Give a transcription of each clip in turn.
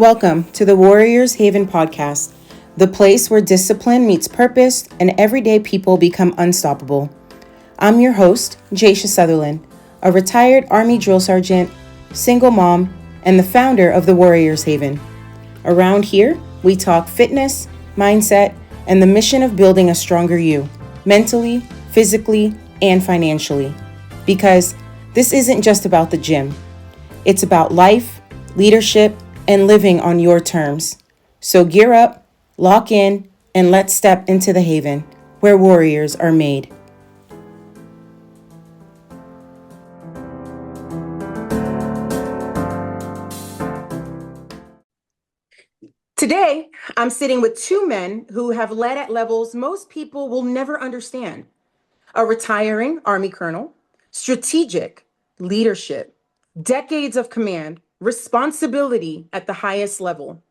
Welcome to the Warriors Haven podcast, the place where discipline meets purpose and everyday people become unstoppable. I'm your host, Jaisha Sutherland, a retired Army drill sergeant, single mom, and the founder of the Warriors Haven. Around here, we talk fitness, mindset, and the mission of building a stronger you, mentally, physically, and financially. Because this isn't just about the gym. It's about life, leadership, and living on your terms. So gear up, lock in, and let's step into the haven where warriors are made. Today, I'm sitting with two men who have led at levels most people will never understand. A retiring Army colonel, strategic leadership, decades of command, responsibility at the highest level,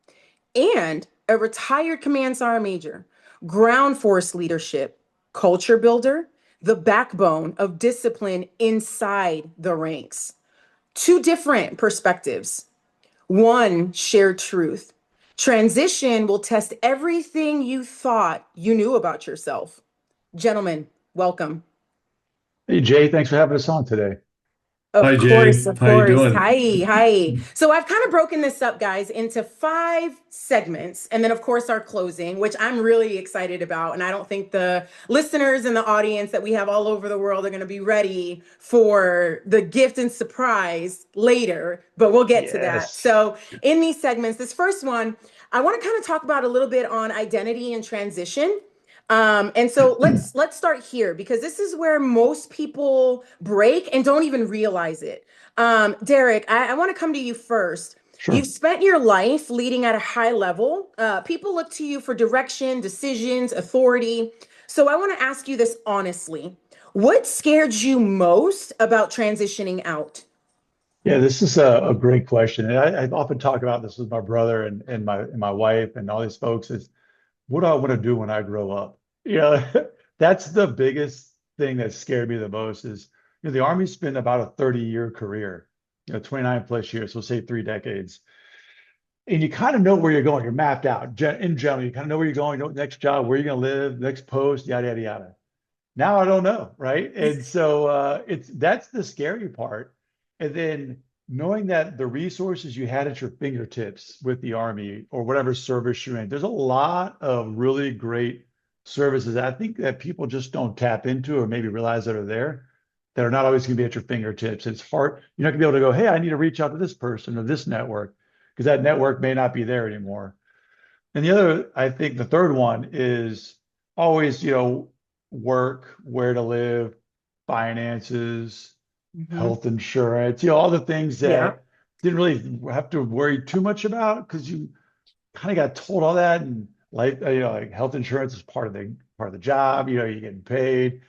and a retired command sergeant major, ground force leadership, culture builder, the backbone of discipline inside the ranks. Two different perspectives, one shared truth. Transition will test everything you thought you knew about yourself. Gentlemen, welcome. Hey Jay, thanks for having us on today. Of Hi course, Jay, of how you course. doing? Hi. So I've kind of broken this up, guys, into 5 segments. And then, of course, our closing, which I'm really excited about. And I don't think the listeners and the audience that we have all over the world are going to be ready for the gift and surprise later, but we'll get to that. Yes. So, in these segments, this first one, I want to kind of talk about a little bit on identity and transition. And so let's start here because this is where most people break and don't even realize it. Derek, I want to come to you first. You've Sure. spent your life leading at a high level. People look to you for direction, decisions, authority. So I want to ask you this honestly. What scared you most about transitioning out? Yeah, this is a great question. And I often talk about this with my brother and my wife and all these folks is what do I want to do when I grow up? You know, that's the biggest thing that scared me the most is, the Army's been about a 30-year career, 29 plus years, so say 3 decades. And you kind of know where you're going. You're mapped out. In general, you kind of know where you're going, you know, next job, where you're going to live, next post, yada, yada, yada. Now I don't know, right? And so it's that's the scary part. And then knowing that the resources you had at your fingertips with the Army or whatever service you're in, there's a lot of really great services I think that people just don't tap into or maybe realize that are there that are not always going to be at your fingertips. It's hard. You're not going to be able to go, hey, I need to reach out to this person or this network because that network may not be there anymore. And the other, I think the third one is always, work, where to live, finances, Mhm. health insurance, all the things Yeah. that didn't really have to worry too much about because you kind of got told all that and life, like health insurance is part of the job, you're getting paid,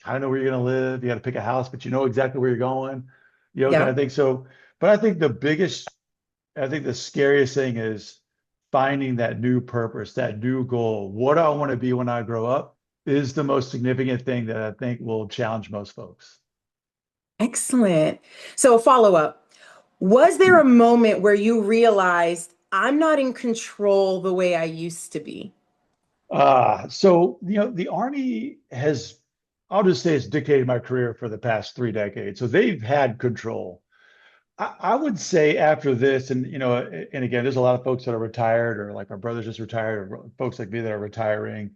kind of know where you're going to live, you got to pick a house, but you know exactly where you're going, kind Yeah. of thing. So, but I think the scariest thing is finding that new purpose, that new goal. What do I want to be when I grow up is the most significant thing that I think will challenge most folks. Excellent. So, follow up. Was there a moment where you realized I'm not in control the way I used to be? So, the Army has, I'll just say it's dictated my career for the past 3 decades. So they've had control. I would say after this, and and again, there's a lot of folks that are retired, or like my brother's just retired, or folks like me that are retiring.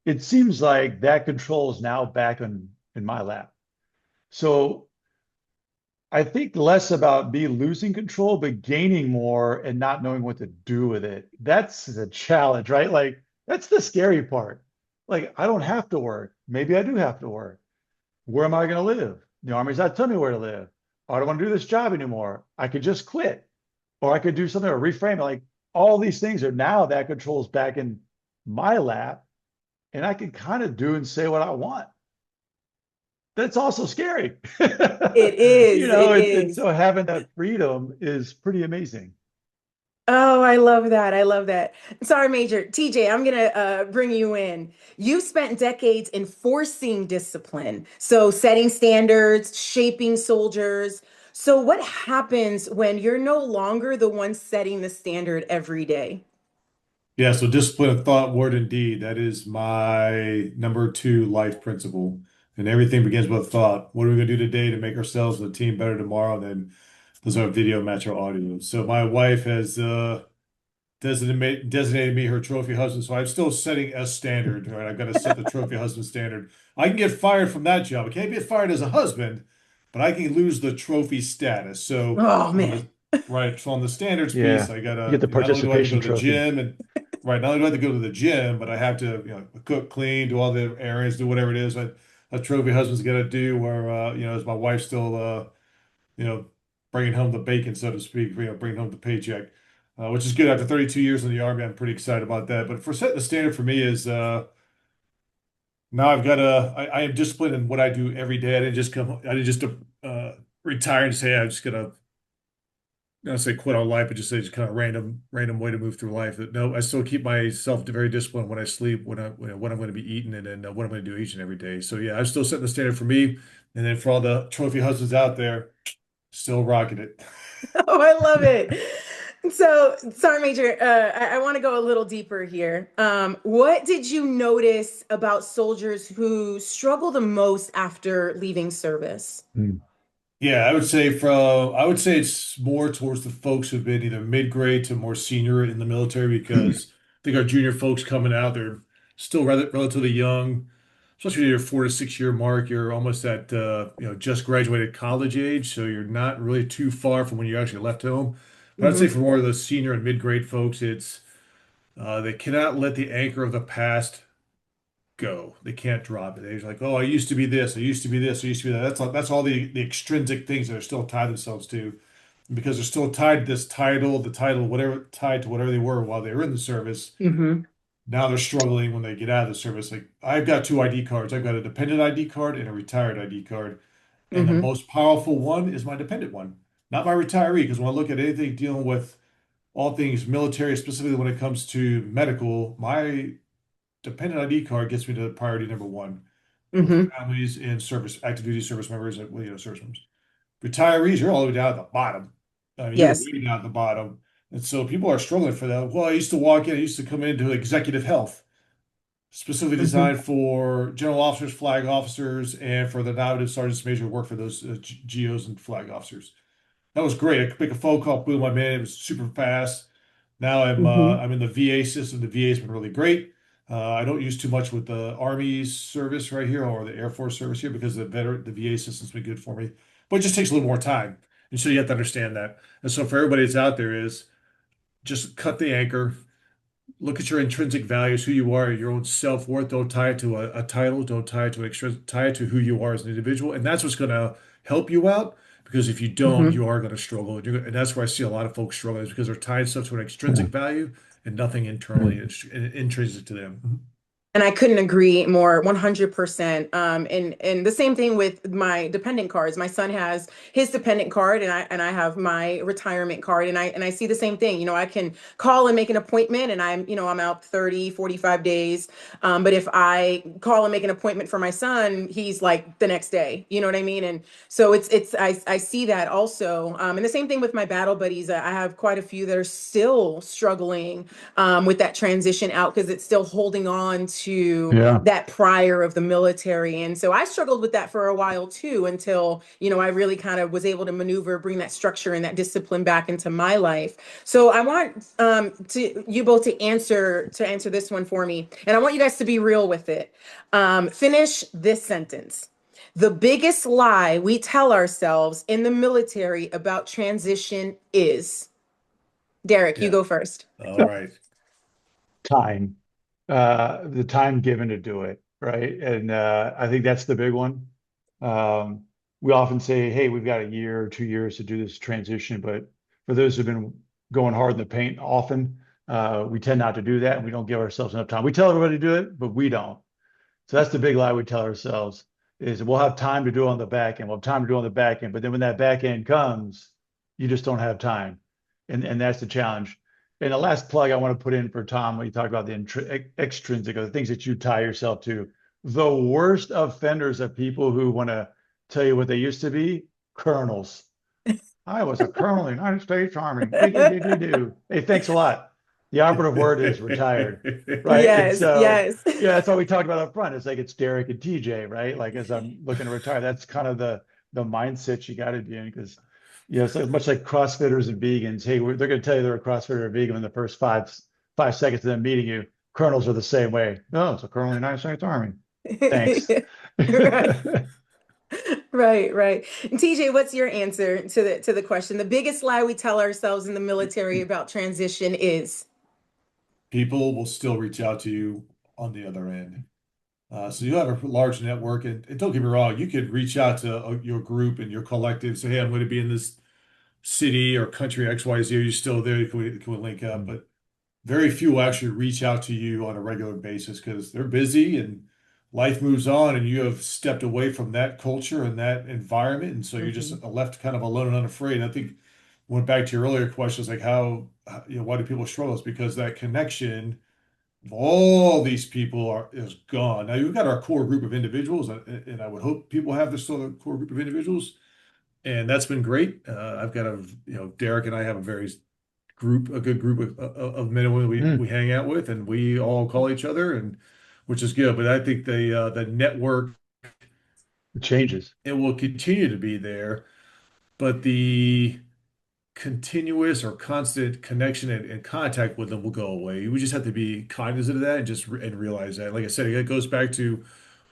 It seems like that control is now back in my lap. So I think less about me losing control, but gaining more and not knowing what to do with it. That's the challenge, right? Like that's the scary part. Like I don't have to work. Maybe I do have to work. Where am I going to live? The Army's not telling me where to live. I don't want to do this job anymore. I could just quit, or I could do something or reframe it. Like all these things are now that control's back in my lap, and I can kind of do and say what I want. That's also scary. It is. It And is. so having that freedom is pretty amazing. Oh, I love that. I love that. Sorry, Major. TJ, I'm going to bring you in. You've spent decades enforcing discipline. So, setting standards, shaping soldiers. So, what happens when you're no longer the one setting the standard every day? Yeah, so discipline of thought, word, and deed. That is my number two life principle. And everything begins with thought. What are we going to do today to make ourselves and the team better tomorrow? And then does our video match our audio? So my wife has designated me her trophy husband. So I'm still setting a standard, right? I've got to set the trophy husband standard. I can get fired from that job. I can't get fired as a husband, but I can lose the trophy status. So Oh, on man. the right, so on the standards piece, Yeah. I You get gotta the not only do I have to go participation to the trophy. gym and right, not only do I have to go to the gym, but I have to, cook, clean, do all the errands, do whatever it is that a trophy husband's got to do. Where is my wife still you know, bringing home the bacon, so to speak, bringing home the paycheck, which is good. After 32 years in the Army, I'm pretty excited about that. But for setting the standard for me is now I am disciplined in what I do every day. I didn't just retire and say I'm just gonna not say quit on life, but just say just kind of random way to move through life. But no, I still keep myself very disciplined when I sleep, what I'm going to be eating, and then what I'm going to do each and every day. So yeah, I'm still setting the standard for me, and then for all the trophy husbands out there, still rocking it. Oh, I love it. So, Sergeant Major, I want to go a little deeper here. What did you notice about soldiers who struggle the most after leaving service? Mm. Yeah, I would say it's more towards the folks who've been either mid-grade to more senior in the military because I think our junior folks coming out, they're still relatively young, especially your 4 to 6 year mark. You're almost at just graduated college age, so you're not really too far from when you actually left home. But I'd say Hmm. for more of the senior and mid-grade folks, it's they cannot let the anchor of the past go. They can't drop it. They're like, oh, I used to be this, I used to be this, I used to be that. That's all the extrinsic things that are still tied themselves to. And because they're still tied to this title, the title, whatever tied to whatever they were while they were in the service. Hmm. Now they're struggling when they get out of the service. Like I've got two ID cards. I've got a dependent ID card and a retired ID card. And the Hmm. most powerful one is my dependent one, not my retiree. Because when I look at anything dealing with all things military, specifically when it comes to medical, my dependent ID card gets me to priority number one with Hmm. families and service, active duty service members and service members. Retirees, you're all the way down at the bottom. I mean, you're Yes. way down at the bottom. And so people are struggling for that. Well, I used to come into executive health, specifically Hmm. designed for general officers, flag officers, and for the novice sergeants major who work for those GOs and flag officers. That was great. I could make a phone call, boom, I'm in. It was super fast. Now Hmm. I'm in the VA system. The VA's been really great. I don't use too much with the Army service right here or the Air Force service here because the VA system's been good for me. But it just takes a little more time. And so you have to understand that. And so for everybody that's out there is just cut the anchor, look at your intrinsic values, who you are, your own self-worth. Don't tie it to a title. Don't tie it to tie it to who you are as an individual. And that's what's going to help you out. Because if you don't, Hmm. you are going to struggle. And that's where I see a lot of folks struggling is because they're tying stuff to an Yeah. extrinsic value and nothing internally Mm. intrinsic to them. And I couldn't agree more, 100%. And the same thing with my dependent cards. My son has his dependent card, and I have my retirement card, and I see the same thing. I can call and make an appointment, and I'm out 30, 45 days. But if I call and make an appointment for my son, he's like the next day. You know what I mean? And so I see that also. And the same thing with my battle buddies. I have quite a few that are still struggling with that transition out because it's still holding on to Yeah. that prior of the military. And so I struggled with that for a while too, until, I really kind of was able to maneuver, bring that structure and that discipline back into my life. So I want to you both to answer this one for me. And I want you guys to be real with it. Finish this sentence. The biggest lie we tell ourselves in the military about transition is. Derek, you Yeah. go first. All right. Time, the time given to do it, right? And I think that's the big one. Um, we often say, hey, we've got a year or 2 years to do this transition, but for those who've been going hard in the paint often, we tend not to do that and we don't give ourselves enough time. We tell everybody to do it, but we don't. So that's the big lie we tell ourselves is we'll have time to do on the back end. We'll have time to do on the back end, but then when that back end comes, you just don't have time. And that's the challenge. And the last plug I want to put in for Tom, when you talk about the extrinsic or the things that you tie yourself to, the worst offenders are people who want to tell you what they used to be, colonels. I was a colonel in the United States Army. Do, do, do, do, do. Hey, thanks a lot. The operative word is retired, right? And Yes, so, yes. yeah, that's what we talked about up front. It's like it's Derek and TJ, right? Like as I'm looking to retire, that's kind of the mindset you got to be in because, you know, it's like, much like CrossFitters and vegans. Hey, they're going to tell you they're a CrossFitter or vegan in the first five seconds of them meeting you. Colonels are the same way. No, it's a colonel in the United States Army. Thanks. Right. Right, right. And TJ, what's your answer to the question? The biggest lie we tell ourselves in the military about transition is. People will still reach out to you on the other end. So you have a large network, and don't get me wrong, you could reach out to your group and your collective, say, "Hey, I'm going to be in this city or country XYZ. Are you still there? Can we link up?" But very few will actually reach out to you on a regular basis because they're busy and life moves on, and you have stepped away from that culture and that environment, and so you're just Mhm, left kind of alone and unafraid. And I think went back to your earlier questions, like why do people struggle? It's because that connection of all these people is gone. Now you've got our core group of individuals, and I would hope people have this still a core group of individuals, and that's been great. I've got Derek and I have a good group of men and women we Mm, hang out with, and we all call each other, and which is good. But I think the network, it changes. it will continue to be there, but the continuous or constant connection and contact with them will go away. We just have to be cognizant of that and and realize that. Like I said, it goes back to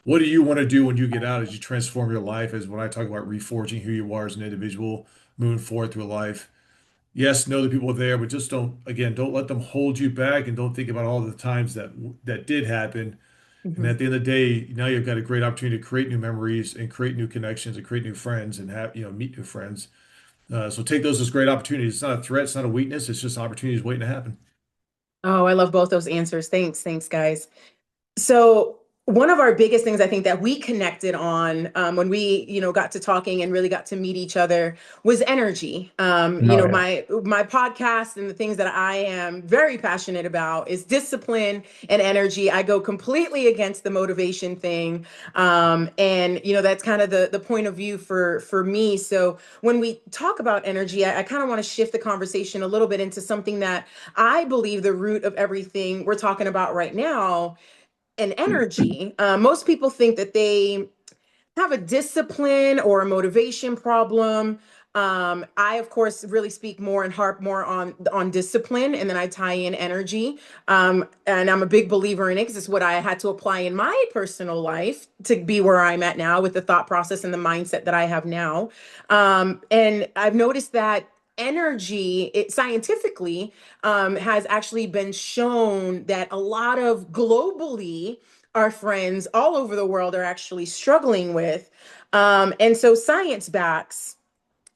what do you want to do when you get out as you transform your life, as when I talk about reforging who you are as an individual, moving forward through life. Yes, know the people there, but just don't let them hold you back and don't think about all the times that did happen. And mhm. at the end of the day, now you've got a great opportunity to create new memories and create new connections and create new friends and meet new friends. So take those as great opportunities. It's not a threat, it's not a weakness, it's just opportunities waiting to happen. Oh, I love both those answers. Thanks, thanks, guys. So one of our biggest things I think that we connected on when we, got to talking and really got to meet each other was energy. Oh yeah. My podcast and the things that I am very passionate about is discipline and energy. I go completely against the motivation thing, and that's kind of the point of view for me. So when we talk about energy, I kind of want to shift the conversation a little bit into something that I believe the root of everything we're talking about right now and energy. Most people think that they have a discipline or a motivation problem. I, of course, really speak more and harp more on discipline, and then I tie in energy. And I'm a big believer in it because it's what I had to apply in my personal life to be where I'm at now with the thought process and the mindset that I have now. And I've noticed that energy, it scientifically has actually been shown that a lot of globally our friends all over the world are actually struggling with. And so science backs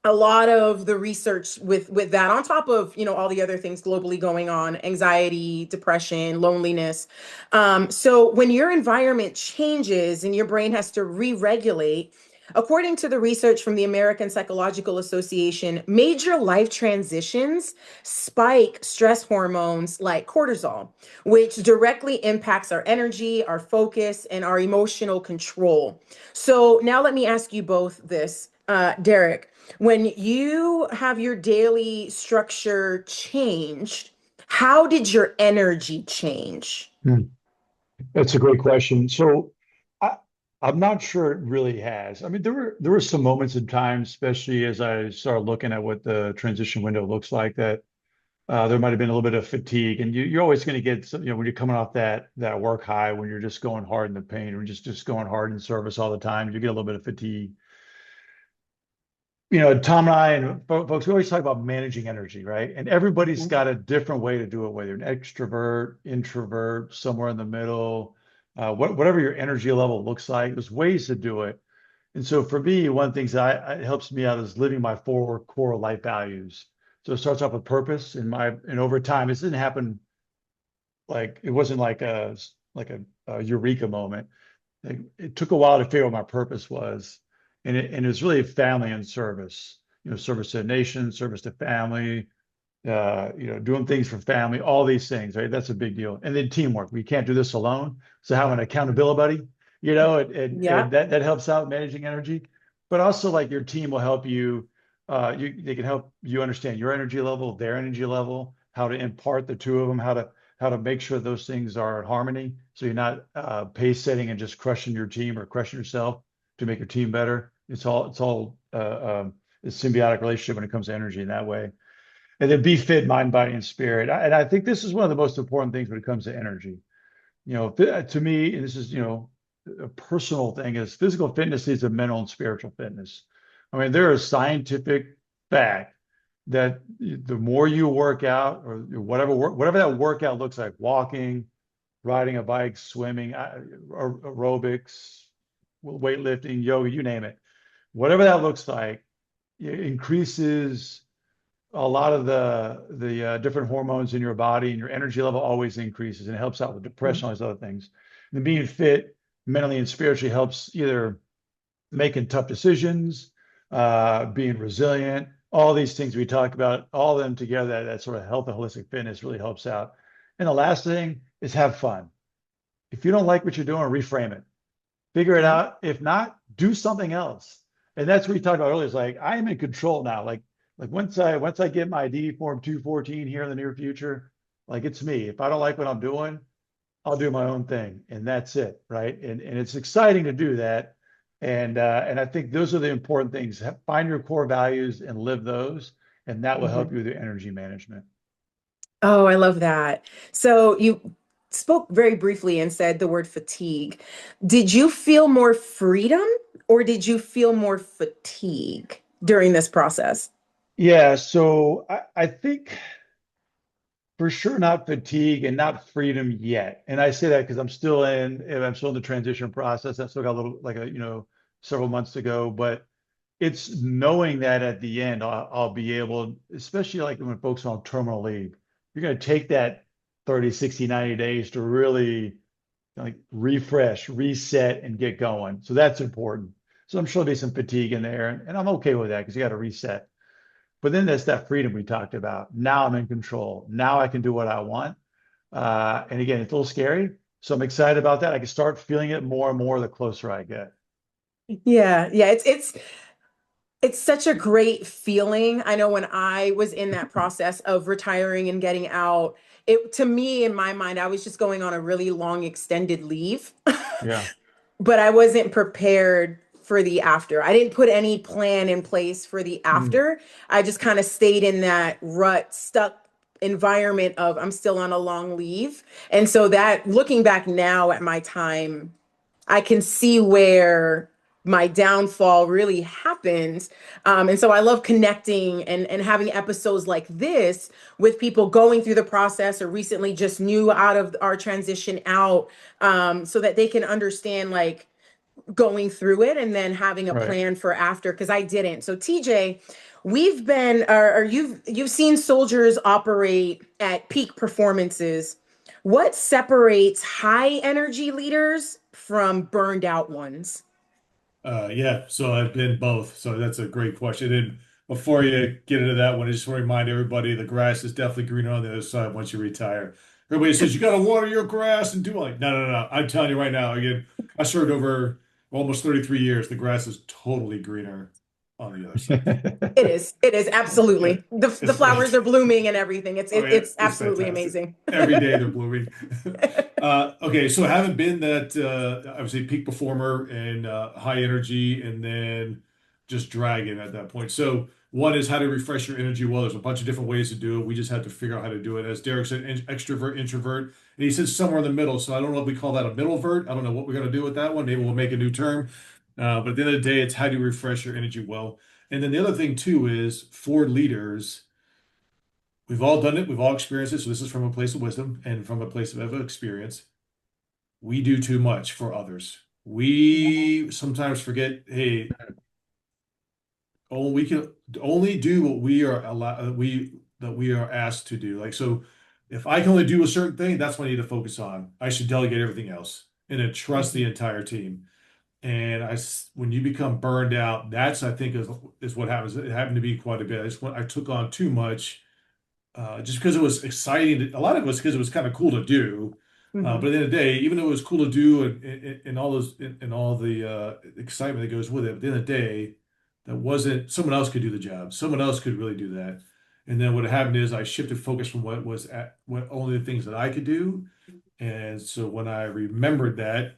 a lot of the research with that on top of all the other things globally going on, anxiety, depression, loneliness. So when your environment changes and your brain has to re-regulate, according to the research from the American Psychological Association, major life transitions spike stress hormones like cortisol, which directly impacts our energy, our focus, and our emotional control. So now let me ask you both this, Derek. When you have your daily structure changed, how did your energy change? Mm, that's a great question. So I, I'm not sure it really has. I mean, there were some moments in time, especially as I started looking at what the transition window looks like, that there might have been a little bit of fatigue, and you're always going to get some, when you're coming off that work high, when you're just going hard in the pain, or just going hard in service all the time, you get a little bit of fatigue. Tom and I and folks, we always talk about managing energy, right? And everybody's Mhm. got a different way to do it, whether you're an extrovert, introvert, somewhere in the middle, whatever your energy level looks like, there's ways to do it. And so for me, one of the things that it helps me out is living my four core life values. So it starts off with purpose, and over time, this didn't happen like it wasn't like a eureka moment. Like, it took a while to figure out what my purpose was, and it was really family and service. Service to the nation, service to family. Doing things for family, all these things, right? That's a big deal. And then teamwork. We can't do this alone. So have an accountability buddy, and Yeah. that helps out managing energy. But also, like, your team will help you. they can help you understand your energy level, their energy level, how to impart the two of them, how to make sure those things are in harmony. So you're not pace setting and just crushing your team or crushing yourself to make your team better. It's all a symbiotic relationship when it comes to energy in that way. And then be fit, mind, body, and spirit. And I think this is one of the most important things when it comes to energy. To me, and this is, a personal thing, is physical fitness leads to mental and spiritual fitness. I mean, there is scientific fact that the more you work out, or whatever that workout looks like, walking, riding a bike, swimming, aerobics, weightlifting, yoga, you name it, whatever that looks like, it increases a lot of the different hormones in your body, and your energy level always increases, and it helps out with depression, all these other things. And being fit mentally and spiritually helps either making tough decisions, being resilient, all these things we talk about, all of them together, that sort of health and holistic fitness really helps out. And the last thing is have fun. If you don't like what you're doing, reframe it, figure it Yeah. out. If not, do something else. And that's what we talked about earlier. Is like, I am in control now. Like once I get my D form 214 here in the near future, like, it's me. If I don't like what I'm doing, I'll do my own thing, and that's it, right? And it's exciting to do that. And I think those are the important things. Find your core values and live those, and that will help Mhm. you with your energy management. Oh, I love that. So you spoke very briefly and said the word fatigue. Did you feel more freedom or did you feel more fatigue during this process? Yeah, so I think for sure not fatigue and not freedom yet. And I say that because I'm still in the transition process. I've still got a little, like, several months to go, but it's knowing that at the end, I'll be able, especially like when folks are on terminal leave, you're going to take that 30, 60, 90 days to really like refresh, reset, and get going. So that's important. So I'm sure there'll be some fatigue in there, and I'm okay with that because you got to reset. But then there's that freedom we talked about. Now I'm in control. Now I can do what I want. And again, it's a little scary. So I'm excited about that. I can start feeling it more and more the closer I get. Yeah, yeah, it's such a great feeling. I know when I was in that process of retiring and getting out, it to me in my mind, I was just going on a really long extended leave. Yeah. But I wasn't prepared for the after. I didn't put any plan in place for the Mm, after. I just kind of stayed in that rut, stuck environment of I'm still on a long leave. And so that looking back now at my time, I can see where my downfall really happened. And so I love connecting and having episodes like this with people going through the process or recently just new out of our transition out, so that they can understand like going through it and then having a right. plan for after, because I didn't. So TJ, we've been or you've seen soldiers operate at peak performances. What separates high energy leaders from burned out ones? Yeah, so I've been both. So that's a great question. And before you get into that one, I just want to remind everybody the grass is definitely greener on the other side once you retire. Everybody says you got to water your grass and do like, no, no, no. I'm telling you right now, again, I served over almost 33 years. The grass is totally greener on the other side. It is. It is Yeah, absolutely. The flowers are blooming and everything. oh yeah, It's it's absolutely fantastic. amazing. Every day they're blooming. Okay, so I haven't been that obviously peak performer and high energy and then just dragging at that point. So one is how to refresh your energy. Well, there's a bunch of different ways to do it. We just have to figure out how to do it. As Derek said, extrovert, introvert, and he says somewhere in the middle. So I don't know if we call that a middle vert. I don't know what we're going to do with that one. Maybe we'll make a new term. But at the end of the day, it's how do you refresh your energy well. And then the other thing too is for leaders. We've all done it. We've all experienced it. So this is from a place of wisdom and from a place of experience. We do too much for others. We sometimes forget, hey, oh, we can only do what we are allowed, we are asked to do. Like, so if I can only do a certain thing, that's what I need to focus on. I should delegate everything else and then trust the Mhm. entire team. And when you become burned out, that's, I think, is what happens. It happened to be quite a bit. I took on too much just because it was exciting. A lot of it was because it was kind of cool to do. But Mhm. at the end of the day, even though it was cool to do and all those and all the excitement that goes with it, at the end of the day, that wasn't someone else could do the job. Someone else could really do that. And then what happened is I shifted focus from what was at what only the things that I could do. And so when I remembered that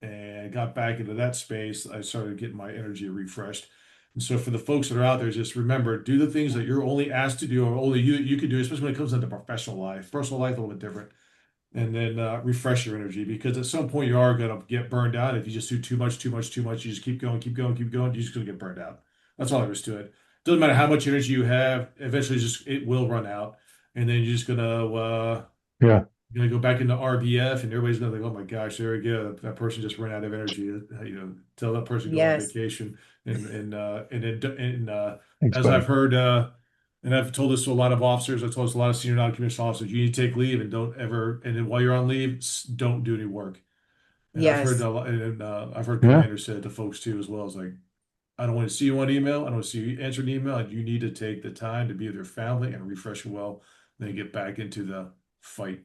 and got back into that space, I started getting my energy refreshed. And so for the folks that are out there, just remember, do the things that you're only asked to do or only you could do, especially when it comes into professional life. Personal life, a little bit different. And then refresh your energy because at some point you are going to get burned out. If you just do too much, too much, too much, you just keep going, keep going, keep going, you're just going to get burned out. That's all there is to it. Doesn't matter how much energy you have, eventually just it will run out. And then you're just Yeah. gonna go back into RBF, and everybody's gonna think, "Oh my gosh, there we go. That person just ran out of energy." Tell that person to go on Yes. vacation, and Thanks, as I've buddy. heard, and I've told this to a lot of officers, I've told this to a lot of senior non-commissioned officers, you need to take leave and don't ever, and then while you're on leave, don't do any work. And I've heard Yes. a lot, and I've heard Yeah. commanders say it to folks too, as well as like, I don't want to see you on email. I don't want to see you answer an email. And you need to take the time to be with your family and refresh well, then get back into the fight.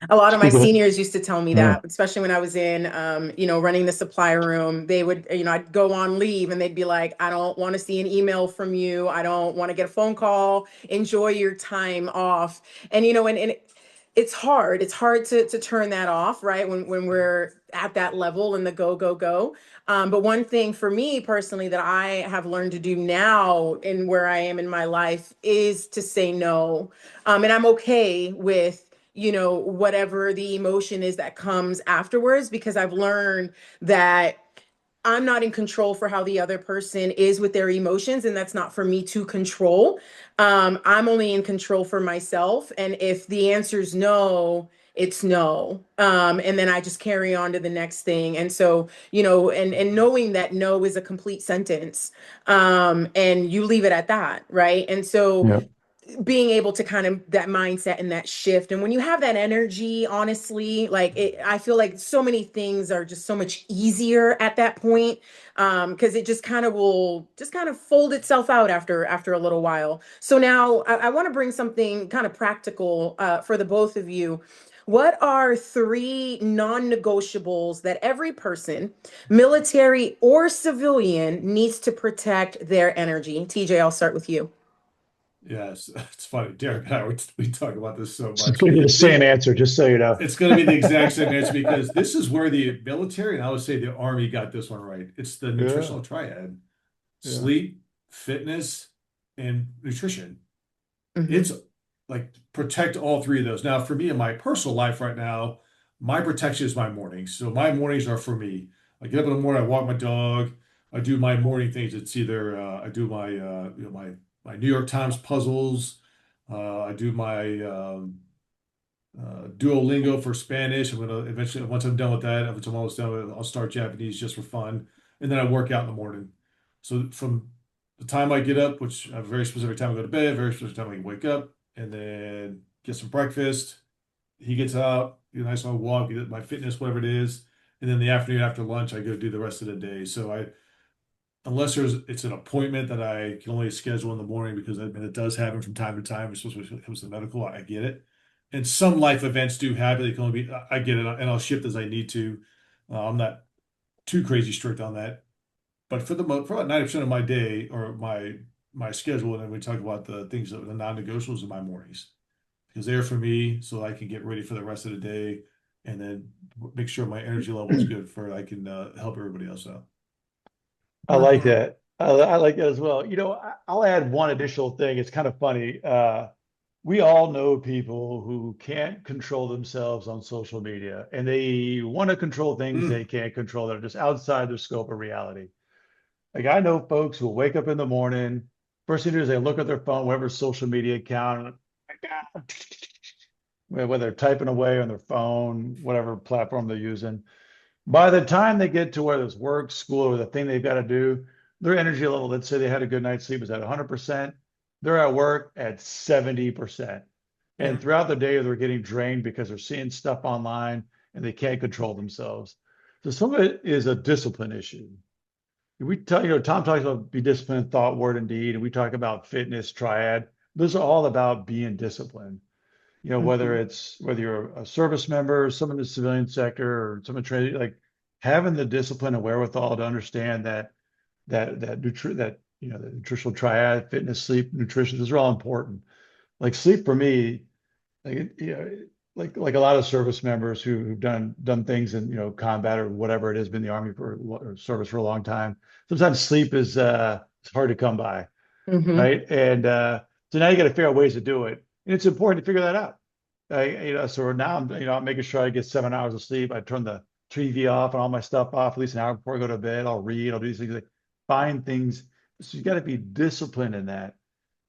A lot of my Speak of it. seniors used to tell me Yeah. that, especially when I was in, running the supply room. They would, I'd go on leave and they'd be like, I don't want to see an email from you. I don't want to get a phone call. Enjoy your time off. And, it's hard. It's hard to turn that off, right? When we're at that level in the go, go, go. But one thing for me personally that I have learned to do now in where I am in my life is to say no. And I'm okay with whatever the emotion is that comes afterwards, because I've learned that I'm not in control for how the other person is with their emotions, and that's not for me to control. I'm only in control for myself. And if the answer is no, it's no. And then I just carry on to the next thing. And so, and knowing that no is a complete sentence, and you leave it at that, right? And so Yeah. being able to kind of that mindset and that shift, and when you have that energy, honestly, like I feel like so many things are just so much easier at that point, because it just kind of will just kind of fold itself out after a little while. So now I want to bring something kind of practical, for the both of you. What are three non-negotiables that every person, military or civilian, needs to protect their energy? TJ, I'll start with you. Yes, it's funny. Derek and I we talk about this so So it's much. going to be the same The, answer, just so you know. it's going to be the exact same answer because this is where the military and I would say the Army got this one right. It's the Yeah. nutritional triad: Yeah. sleep, fitness, and nutrition. Hmm. It's like protect all three of those. Now, for me in my personal life right now, my protection is my mornings. So my mornings are for me. I get up in the morning, I walk my dog, I do my morning things. It's either I do my my New York Times puzzles, I do my Duolingo for Spanish. I'm gonna eventually, once I'm done with that, if I'm almost done with it, I'll start Japanese just for fun, and then I work out in the morning. So from the time I get up, which I have a very specific time I go to bed, very specific time I wake up, and then get some breakfast. He gets out, get a nice long walk, get my fitness, whatever it is, and then the afternoon after lunch, I go do the rest of the day. So unless it's an appointment that I can only schedule in the morning because I mean, it does happen from time to time, especially when it comes to medical. I get it. And some life events do happen. They can only be, I get it, and I'll shift as I need to. I'm not too crazy strict on that. But for about 90% of my day or my schedule, and then we talk about the things that are the non-negotiables in my mornings because they're for me so I can get ready for the rest of the day and then make sure my energy level is good for I can help everybody else out. I Love like that. that. I like that as well. I'll add one additional thing. It's kind of funny. We all know people who can't control themselves on social media and they want to control things Mm. they can't control that are just outside their scope of reality. Like I know folks who wake up in the morning, first thing they do is they look at their phone, whatever social media account, whether they're typing away on their phone, whatever platform they're using. By the time they get to whether it's work, school, or the thing they've got to do, their energy level, let's say they had a good night's sleep, is at 100%. They're at work at 70%. And Yeah. throughout the day, they're getting drained because they're seeing stuff online and they can't control themselves. So some of it is a discipline issue. We talk, Tom talks about be disciplined, thought, word, and deed, and we talk about fitness, triad. Those are all about being disciplined. Whether Mhm. whether you're a service member, some in the civilian sector, or someone training, like having the discipline and wherewithal to understand that the nutritional triad, fitness, sleep, nutrition, those are all important. Like sleep for me, like a lot of service members who've done things in combat or whatever it is, been in the army or service for a long time. Sometimes sleep is it's hard to come by, Hmm. right? And so now you got to figure out ways to do it, and it's important to figure that out. So now I'm making sure I get 7 hours of sleep. I turn the TV off and all my stuff off at least an hour before I go to bed. I'll read. I'll do these things, like find things. So you got to be disciplined in that.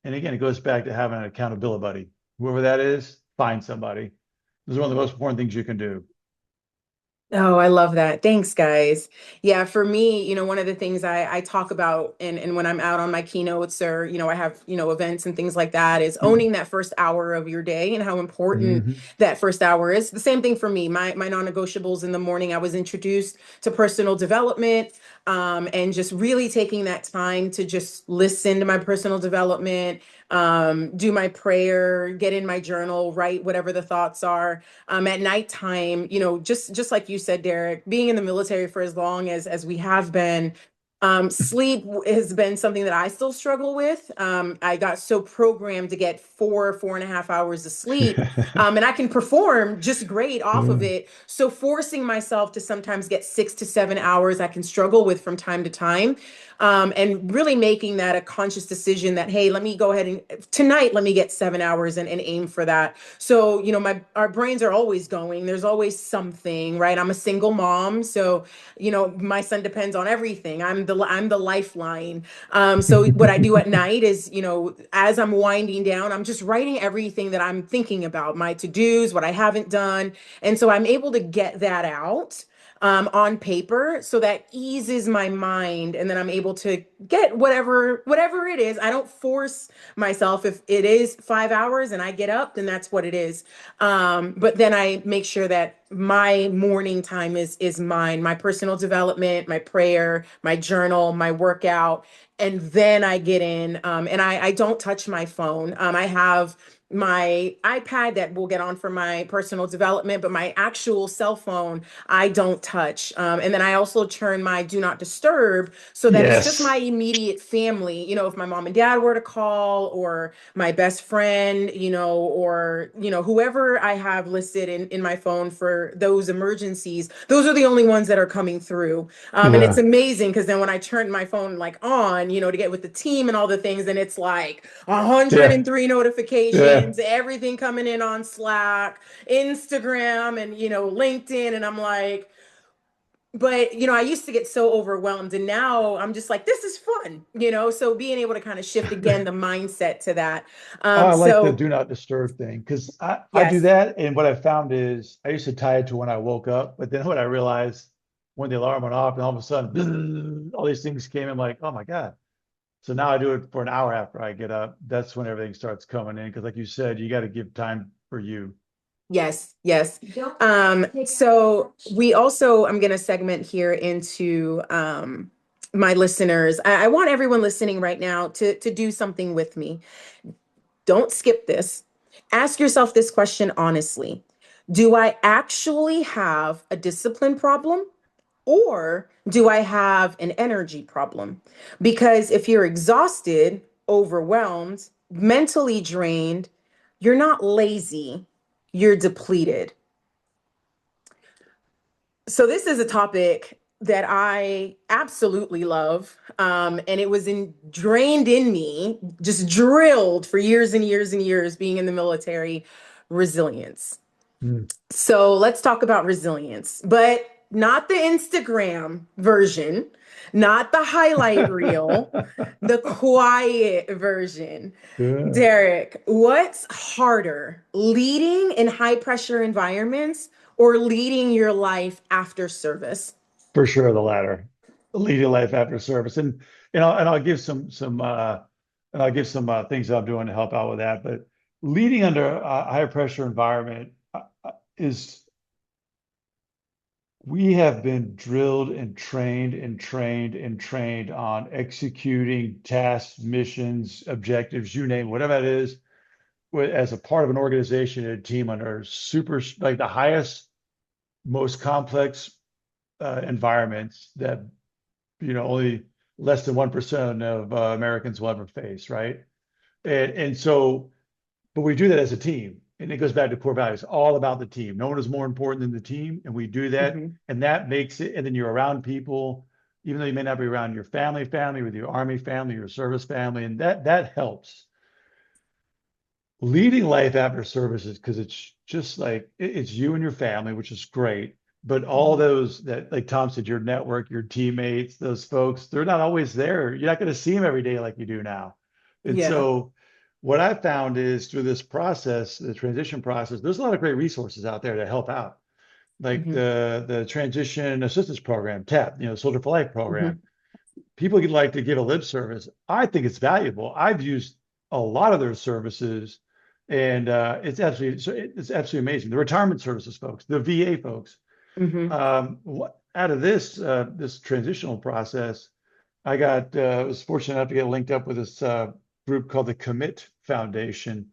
And again, it goes back to having an accountability buddy. Whoever that is, find somebody. This is one of the most important things you can do. Oh, I love that. Thanks, guys. Yeah, for me, one of the things I talk about and when I'm out on my keynotes or, I have, events and things like that is owning that first hour of your day and how important Mm-hmm. that first hour is. The same thing for me. My non-negotiables in the morning, I was introduced to personal development, and just really taking that time to just listen to my personal development, do my prayer, get in my journal, write whatever the thoughts are, at nighttime, just like you said, Derek, being in the military for as long as we have been, sleep has been something that I still struggle with. I got so programmed to get 4.5 hours of sleep, and I can perform just great off of Yeah. it. So forcing myself to sometimes get 6 to 7 hours, I can struggle with from time to time. And really making that a conscious decision that, hey, let me go ahead and tonight, let me get 7 hours and aim for that. So, our brains are always going. There's always something, right? I'm a single mom, so my son depends on everything. I'm the lifeline. So what I do at night is, as I'm winding down, I'm just writing everything that I'm thinking about, my to-dos, what I haven't done, and so I'm able to get that out, on paper, so that eases my mind, and then I'm able to get whatever it is. I don't force myself. If it is 5 hours and I get up, then that's what it is. But then I make sure that my morning time is mine, my personal development, my prayer, my journal, my workout, and then I get in, and I don't touch my phone. I have my iPad that will get on for my personal development, but my actual cell phone I don't touch. And then I also turn my do not disturb so that it's just my Yes. immediate family. If my mom and dad were to call, or my best friend, or, whoever I have listed in my phone for those emergencies, those are the only ones that are coming through. And it's Yeah. amazing because then when I turn my phone like on, to get with the team and all the things, then it's like Yeah. 103 Yeah. notifications, everything coming in on Slack, Instagram, and LinkedIn, and I'm like, but I used to get so overwhelmed, and now I'm just like, this is fun, so being able to kind of shift again the mindset to that. Oh, I like the So do not disturb thing because I do yes. that. And what I found is I used to tie it to when I woke up. But then what I realized when the alarm went off and all of a sudden all these things came, I'm like, oh my God. So now I do it for an hour after I get up. That's when everything starts coming in. Because like you said, you got to give time for you. Yes, yes. So we also, I'm going to segment here into, my listeners. I want everyone listening right now to do something with me. Don't skip this. Ask yourself this question honestly. Do I actually have a discipline problem, or do I have an energy problem? Because if you're exhausted, overwhelmed, mentally drained, you're not lazy, you're depleted. So this is a topic that I absolutely love. And it was drained in me, just drilled for years and years and years being in the military. Resilience. Mm. So let's talk about resilience, but not the Instagram version, not the highlight reel, the quiet version. Yeah. Derek, what's harder, leading in high pressure environments or leading your life after service? For sure, the latter, leading life after service, and I'll give some things that I'm doing to help out with that. But leading under a high pressure environment is we have been drilled and trained and trained and trained on executing tasks, missions, objectives, you name it, whatever that is, as a part of an organization and a team under super like the highest, most complex environments that only less than 1% of Americans will ever face, right? And so, but we do that as a team. And it goes back to core values, all about the team. No one is more important than the team. And we do that. Hmm. And that makes it, and then you're around people, even though you may not be around your family, with your army family, your service family, and that helps. Leading life after services, because it's just like it's you and your family, which is great. But all Hmm. those that, like Tom said, your network, your teammates, those folks, they're not always there. You're not going to see them every day like you do now. And Yeah. so, what I found is through this process, the transition process, there's a lot of great resources out there to help out, like Hmm. the Transition Assistance Program, TAP, Soldier for Life program. Hmm. People like to give a lip service. I think it's valuable. I've used a lot of their services, and it's absolutely amazing. The retirement services folks, the VA folks. Hmm. Out of this transitional process, I was fortunate enough to get linked up with this group called the Commit Foundation,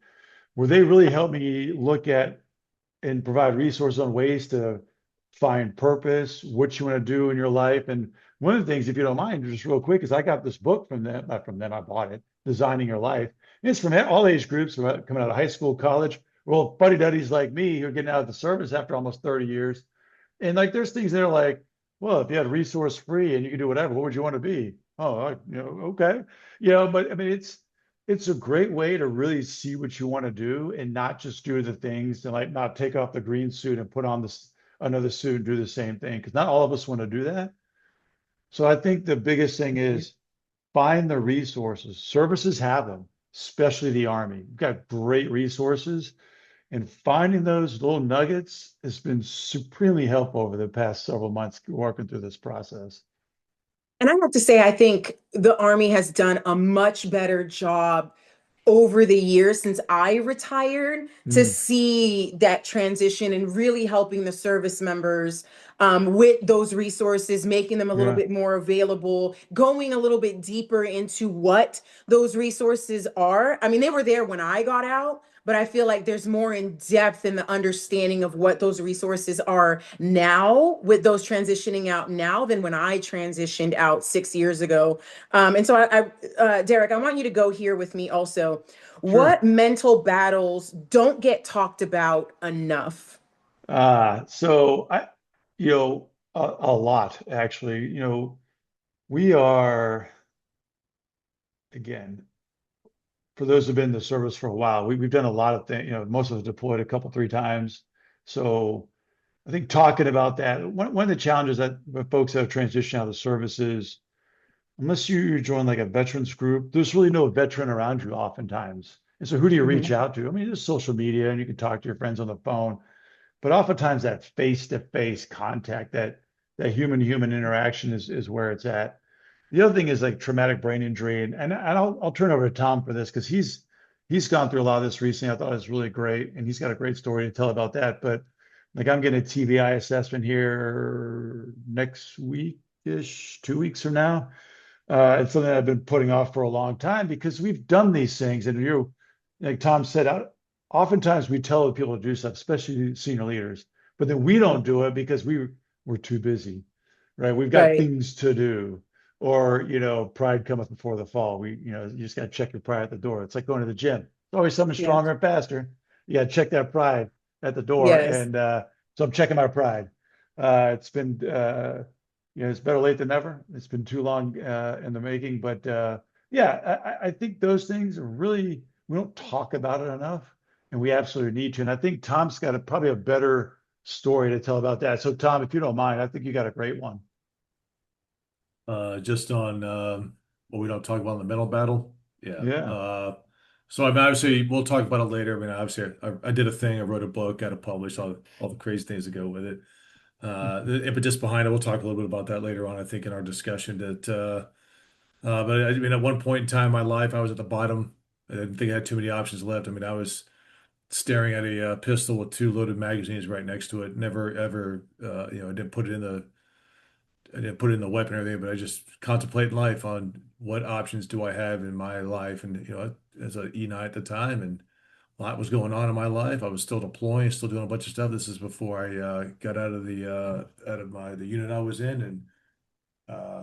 where they really helped me look at and provide resources on ways to find purpose, what you want to do in your life. And one of the things, if you don't mind, just real quick, is I got this book from them, not from them, I bought it, Designing Your Life. And it's from all age groups, coming out of high school, college, well, buddy duddies like me who are getting out of the service after almost 30 years. And like, there's things that are like, well, if you had resource free and you could do whatever, what would you want to be? Oh, okay. But I mean, it's a great way to really see what you want to do and not just do the things and like not take off the green suit and put on this another suit and do the same thing. Because not all of us want to do that. So I think the biggest thing is find the resources. Services have them, especially the Army. We've got great resources, and finding those little nuggets has been supremely helpful over the past several months working through this process. And I have to say, I think the Army has done a much better job over the years since I retired to Mm, see that transition and really helping the service members with those resources, making them a little yeah. bit more available, going a little bit deeper into what those resources are. I mean, they were there when I got out, but I feel like there's more in depth in the understanding of what those resources are now with those transitioning out now than when I transitioned out 6 years ago. And so Derek, I want you to go here with me also. Sure. What mental battles don't get talked about enough? So a lot actually. We are, again, for those who've been in the service for a while, we've done a lot of things. Most of us deployed a couple, three times. So I think talking about that, one of the challenges that folks that have transitioned out of the services, unless you join like a veterans group, there's really no veteran around you oftentimes. And so who do you reach Mhm. out to? I mean, there's social media and you can talk to your friends on the phone, but oftentimes that face-to-face contact, that human-to-human interaction is where it's at. The other thing is like traumatic brain injury, and I'll turn over to Tom for this because he's gone through a lot of this recently. I thought it was really great, and he's got a great story to tell about that. But like I'm getting a TBI assessment here next week-ish, 2 weeks from now. It's something I've been putting off for a long time because we've done these things, and like Tom said, oftentimes we tell people to do stuff, especially senior leaders, but then we don't do it because we're too busy, right? We've got Right. things to do, or pride cometh before the fall. You just got to check your pride at the door. It's like going to the gym. It's always something Yeah. stronger and faster. You got to check that pride at the door, Yes. and so I'm checking my pride. It's been it's better late than never. It's been too long in the making, but yeah, I think those things are really, we don't talk about it enough, and we absolutely need to. And I think Tom's got probably a better story to tell about that. So Tom, if you don't mind, I think you got a great one. Just on what we don't talk about in the mental battle. Yeah. Yeah. So I mean, obviously, we'll talk about it later. I mean, obviously, I did a thing. I wrote a book, got it published, all the crazy things that go with it. The impetus behind it, we'll talk a little bit about that later on, I think, in our discussion. But I mean, at one point in time in my life, I was at the bottom. I didn't think I had too many options left. I mean, I was staring at a pistol with two loaded magazines right next to it. Never, ever, I didn't put it in the weapon or everything, but I just contemplating life on what options do I have in my life. And, as a E9 at the time, and a lot was going on in my life. I was still deploying, still doing a bunch of stuff. This is before I got out of the unit I was in, and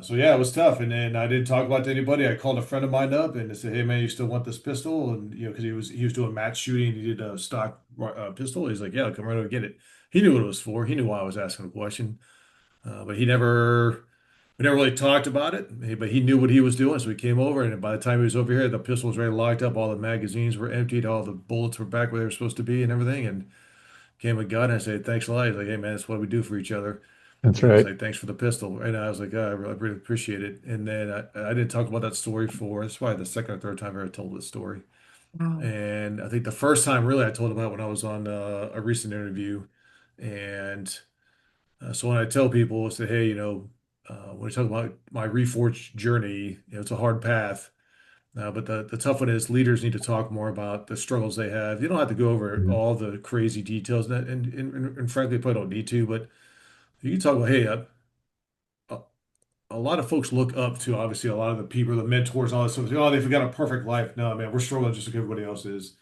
So yeah, it was tough. And then I didn't talk about it to anybody. I called a friend of mine up and I said, "Hey man, you still want this pistol?" And because he was doing match shooting, he did a stock pistol. He's like, "Yeah, I'll come right over and get it." He knew what it was for. He knew why I was asking the question, but we never really talked about it. But he knew what he was doing, so he came over. And by the time he was over here, the pistol was already locked up. All the magazines were emptied. All the bullets were back where they were supposed to be, and everything. And came a gun. And I said, "Thanks a lot." He's like, "Hey man, that's what we do for each other." That's He's right. like, "Thanks for the pistol." And I was like, "Oh, I really appreciate it." And then I didn't talk about that story for, it's probably the second or third time I ever told this story. Wow. And I think the first time really I told about when I was on a recent interview. And so when I tell people, I say, "Hey, when I talk about my reforged journey, it's a hard path. But the tough one is leaders need to talk more about the struggles they have. You don't have to go over Mhm. all the crazy details, and frankly, probably don't need to, but you can talk about, hey, uh, a lot of folks look up to obviously a lot of the people, the mentors, all that stuff. Oh, they've got a perfect life. No, man, we're struggling just like everybody else is.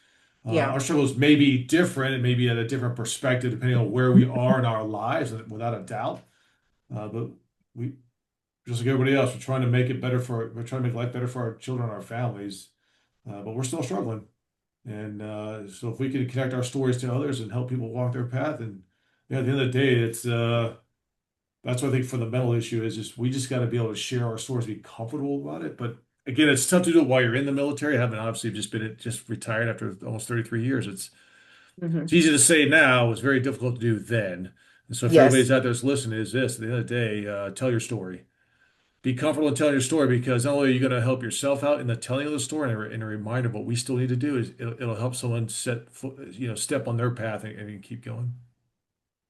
Yeah. Our struggles may be different and maybe at a different perspective depending on where we are in our lives, without a doubt. But we, just like everybody else, we're trying to make life better for our children and our families. But we're still struggling. And so if we can connect our stories to others and help people walk their path, and yeah, at the end of the day, that's what I think for the mental issue is just we just got to be able to share our stories, be comfortable about it. But again, it's tough to do it while you're in the military. I haven't obviously just retired after almost 33 years. It's Hmm. easy to say now. It's very difficult to do then. And so if Yes. everybody's out there that's listening, is this at the end of the day, tell your story. Be comfortable in telling your story because not only are you going to help yourself out in the telling of the story and a reminder of what we still need to do is it'll help someone step on their path and keep going.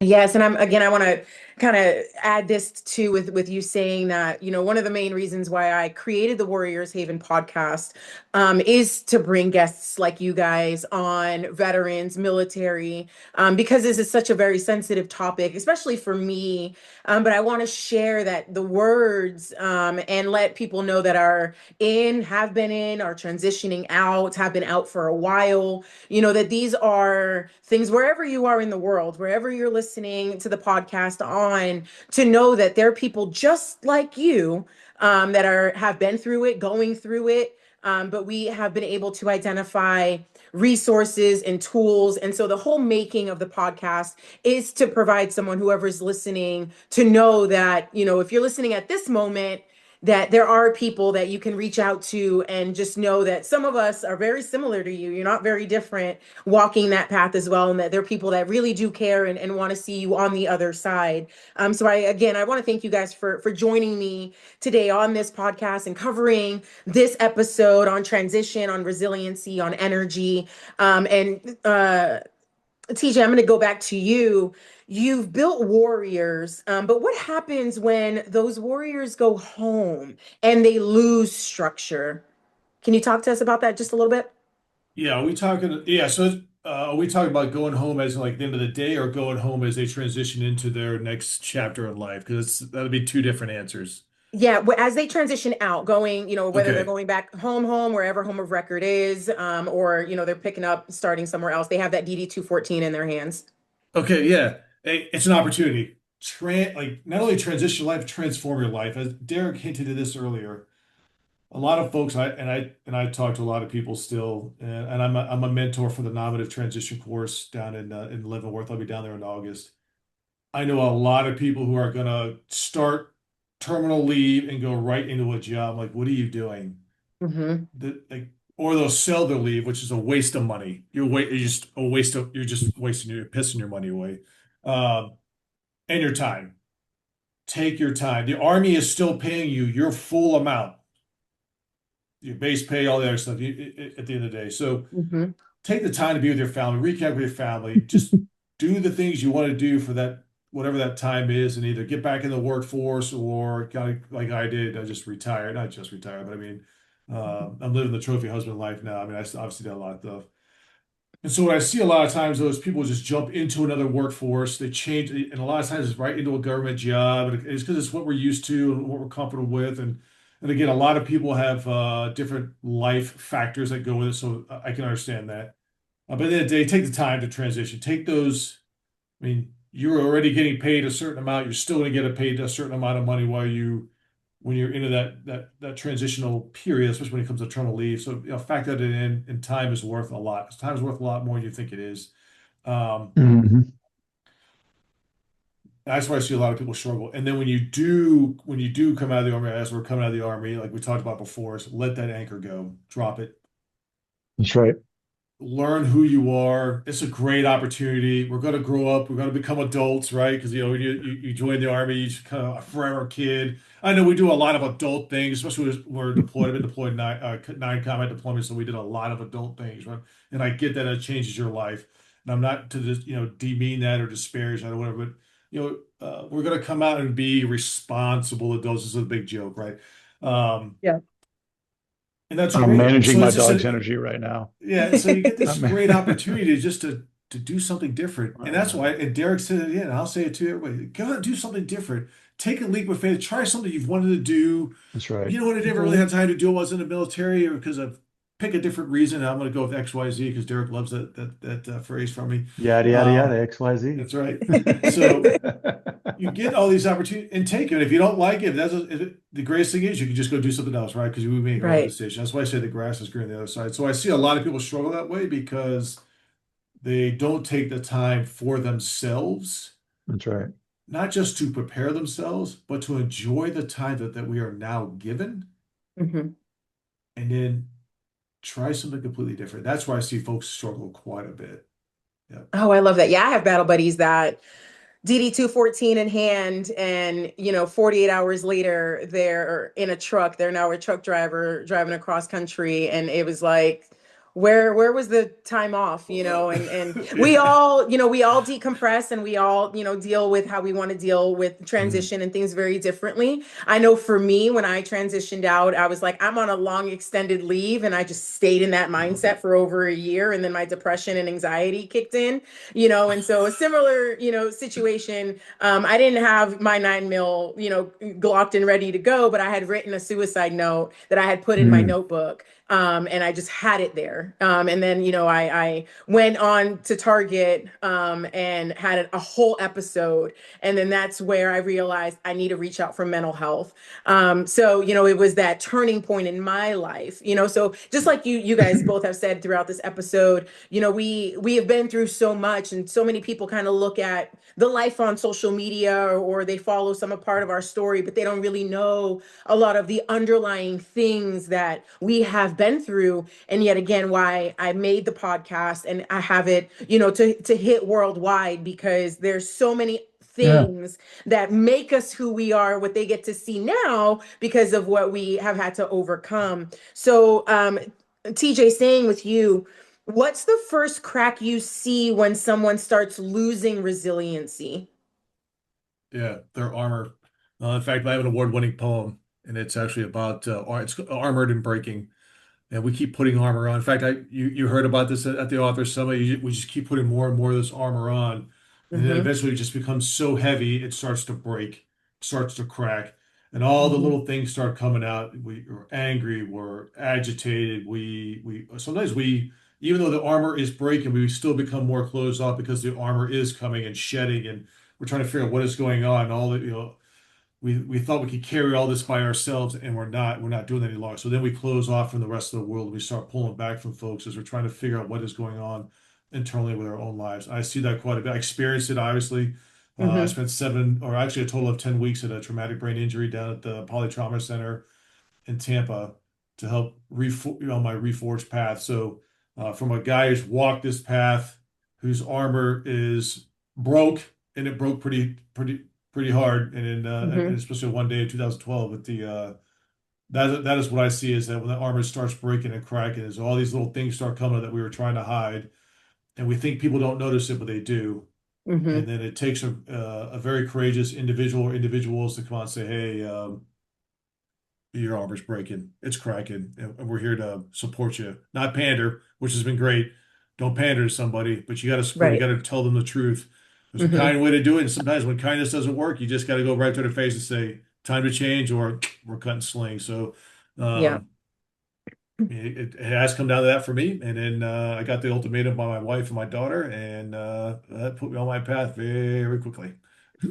Yes, and I want to kind of add this too with you saying that, one of the main reasons why I created the Warriors Haven podcast is to bring guests like you guys on, veterans, military, because this is such a very sensitive topic, especially for me. But I want to share that the words and let people know that are in, have been in, are transitioning out, have been out for a while, that these are things wherever you are in the world, wherever you're listening to the podcast on, to know that there are people just like you that have been through it, going through it. But we have been able to identify resources and tools. And so the whole making of the podcast is to provide someone, whoever's listening, to know that, if you're listening at this moment, that there are people that you can reach out to and just know that some of us are very similar to you. You're not very different walking that path as well. And that there are people that really do care and want to see you on the other side. So I want to thank you guys for joining me today on this podcast and covering this episode on transition, on resiliency, on energy. And TJ, I'm going to go back to you. You've built warriors, but what happens when those warriors go home and they lose structure? Can you talk to us about that just a little bit? Yeah, are we talking? Yeah, so are we talking about going home as like the end of the day, or going home as they transition into their next chapter in life? Because that'll be two different answers. Yeah, as they transition out, going, whether they're Okay. going back home, wherever home of record is, or, they're picking up, starting somewhere else. They have that DD 214 in their hands. Okay. Yeah. Hey, it's an opportunity. Like not only transition your life, transform your life. As Derek hinted at this earlier, a lot of folks, I talk to a lot of people still, and I'm a mentor for the nominative transition course down in Leavenworth. I'll be down there in August. I know a lot of people who are gonna start terminal leave and go right into a job. Like, what are you doing? Hmm. Like, or they'll sell their leave, which is a waste of money. You're just wasting you're pissing your money away, um, and your time. Take your time. The Army is still paying you your full amount, your base pay, all the other stuff. At the end of the day, so Hmm. take the time to be with your family, reconnect with your family, just do the things you want to do for that, whatever that time is, and either get back in the workforce or kind of like I did, I just retired, not just retired, but I mean, I'm living the trophy husband life now. I mean, I obviously did a lot of stuff. And so what I see a lot of times, those people just jump into another workforce, they change, and a lot of times it's right into a government job, and it's because it's what we're used to and what we're comfortable with, and again, a lot of people have different life factors that go with it, so I can understand that. But at the end of the day, take the time to transition. Take those. I mean, you're already getting paid a certain amount. You're still going to get paid a certain amount of money while you when you're into that transitional period, especially when it comes to terminal leave. So, factor that in, and time is worth a lot. Time is worth a lot more than you think it is. Um, Hmm. that's why I see a lot of people struggle. And then when you do come out of the army, as we're coming out of the army, like we talked about before, is let that anchor go, drop it, That's right. learn who you are. It's a great opportunity. We're going to grow up. We're going to become adults, right? Because when you join the army, you're just kind of a forever kid. I know we do a lot of adult things, especially when we're deployed. I've been deployed nine combat deployments, so we did a lot of adult things, right? And I get that it changes your life. And I'm not to just demean that or disparage that or whatever, but we're going to come out and be responsible adults. This is a big joke, right? Um, Yeah. and that's I'm great. managing So my it's just dog's a energy right now. yeah, so you get this I'm, great opportunity just to do something different. And that's uh, why, and Derek said it again, and I'll say it to everybody, go out and do something different. Take a leap of faith, try something you've wanted to do. that's right. You know what, I never really Mhm. had time to do it was in the military or because of pick a different reason. I'm going to go with XYZ because Derek loves that phrase from me. Yada yada yada, Um, XYZ. that's right. So you get all these opportunities and take it. If you don't like it, the greatest thing is you can just go do something else, right? Because we make our own Right. decision. That's why I say the grass is green on the other side. So I see a lot of people struggle that way because they don't take the time for themselves, That's right. not just to prepare themselves, but to enjoy the time that we are now given Mhm. and then try something completely different. That's why I see folks struggle quite a bit. Yeah. Oh, I love that. Yeah, I have battle buddies that DD 214 in hand, and 48 hours later, they're in a truck. They're now a truck driver driving across country. And it was like, where was the time off? And we Yeah. all, we all decompress, and we all, deal with how we want to deal with Mhm. transition and things very differently. I know for me, when I transitioned out, I was like, I'm on a long extended leave, and I just stayed in that mindset for over a year, and then my depression and anxiety kicked in. And so a similar, situation. I didn't have my 9 mil, glocked and ready to go, but I had written a suicide note that I had put in my Mm, notebook. And I just had it there. And then, I went on to Target, and had a whole episode. And then that's where I realized I need to reach out for mental health. So, it was that turning point in my life, so just like you guys both have said throughout this episode, we have been through so much, and so many people kind of look at the life on social media, or they follow some a part of our story, but they don't really know a lot of the underlying things that we have been through. And yet again, why I made the podcast and I have it, to hit worldwide, because there's so many yeah. things that make us who we are, what they get to see now because of what we have had to overcome. So TJ, staying with you, what's the first crack you see when someone starts losing resiliency? Yeah, their armor. In fact, I have an award-winning poem, and it's actually about it's armored and breaking. And we keep putting armor on. In fact, you heard about this at the author summit. We just keep putting more and more of this armor on, and then Mm-hmm. eventually it just becomes so heavy it starts to break, starts to crack, and all the Mm-hmm. little things start coming out. We're angry, we're agitated. We sometimes even though the armor is breaking, we still become more closed off because the armor is coming and shedding, and we're trying to figure out what is going on. All the we thought we could carry all this by ourselves, and we're not doing that any longer. So then we close off from the rest of the world. We start pulling back from folks as we're trying to figure out what is going on internally with our own lives. I see that quite a bit. I experienced it, obviously. I Mm-hmm. spent seven, or actually a total of 10 weeks at a traumatic brain injury down at the Polytrauma Center in Tampa to help on my reforged path. So from a guy who's walked this path, whose armor is broke, and it broke pretty hard, and Mm-hmm. especially one day in 2012 with the that is what I see is that when the armor starts breaking and cracking, is all these little things start coming that we were trying to hide, and we think people don't notice it, but they do. And Mm-hmm. then it takes a very courageous individual or individuals to come out and say, "Hey, your armor's breaking. It's cracking. And we're here to support you. Not pander, which has been great. Don't pander to somebody, but you got to support. You got Right. to tell them the truth. There's a Mm-hmm. kind way to do it. And sometimes when kindness doesn't work, you just got to go right to their face and say, time to change, or we're cutting sling. So Yeah. um, it has come down to that for me. And then I got the ultimatum by my wife and my daughter, and that put me on my path very quickly.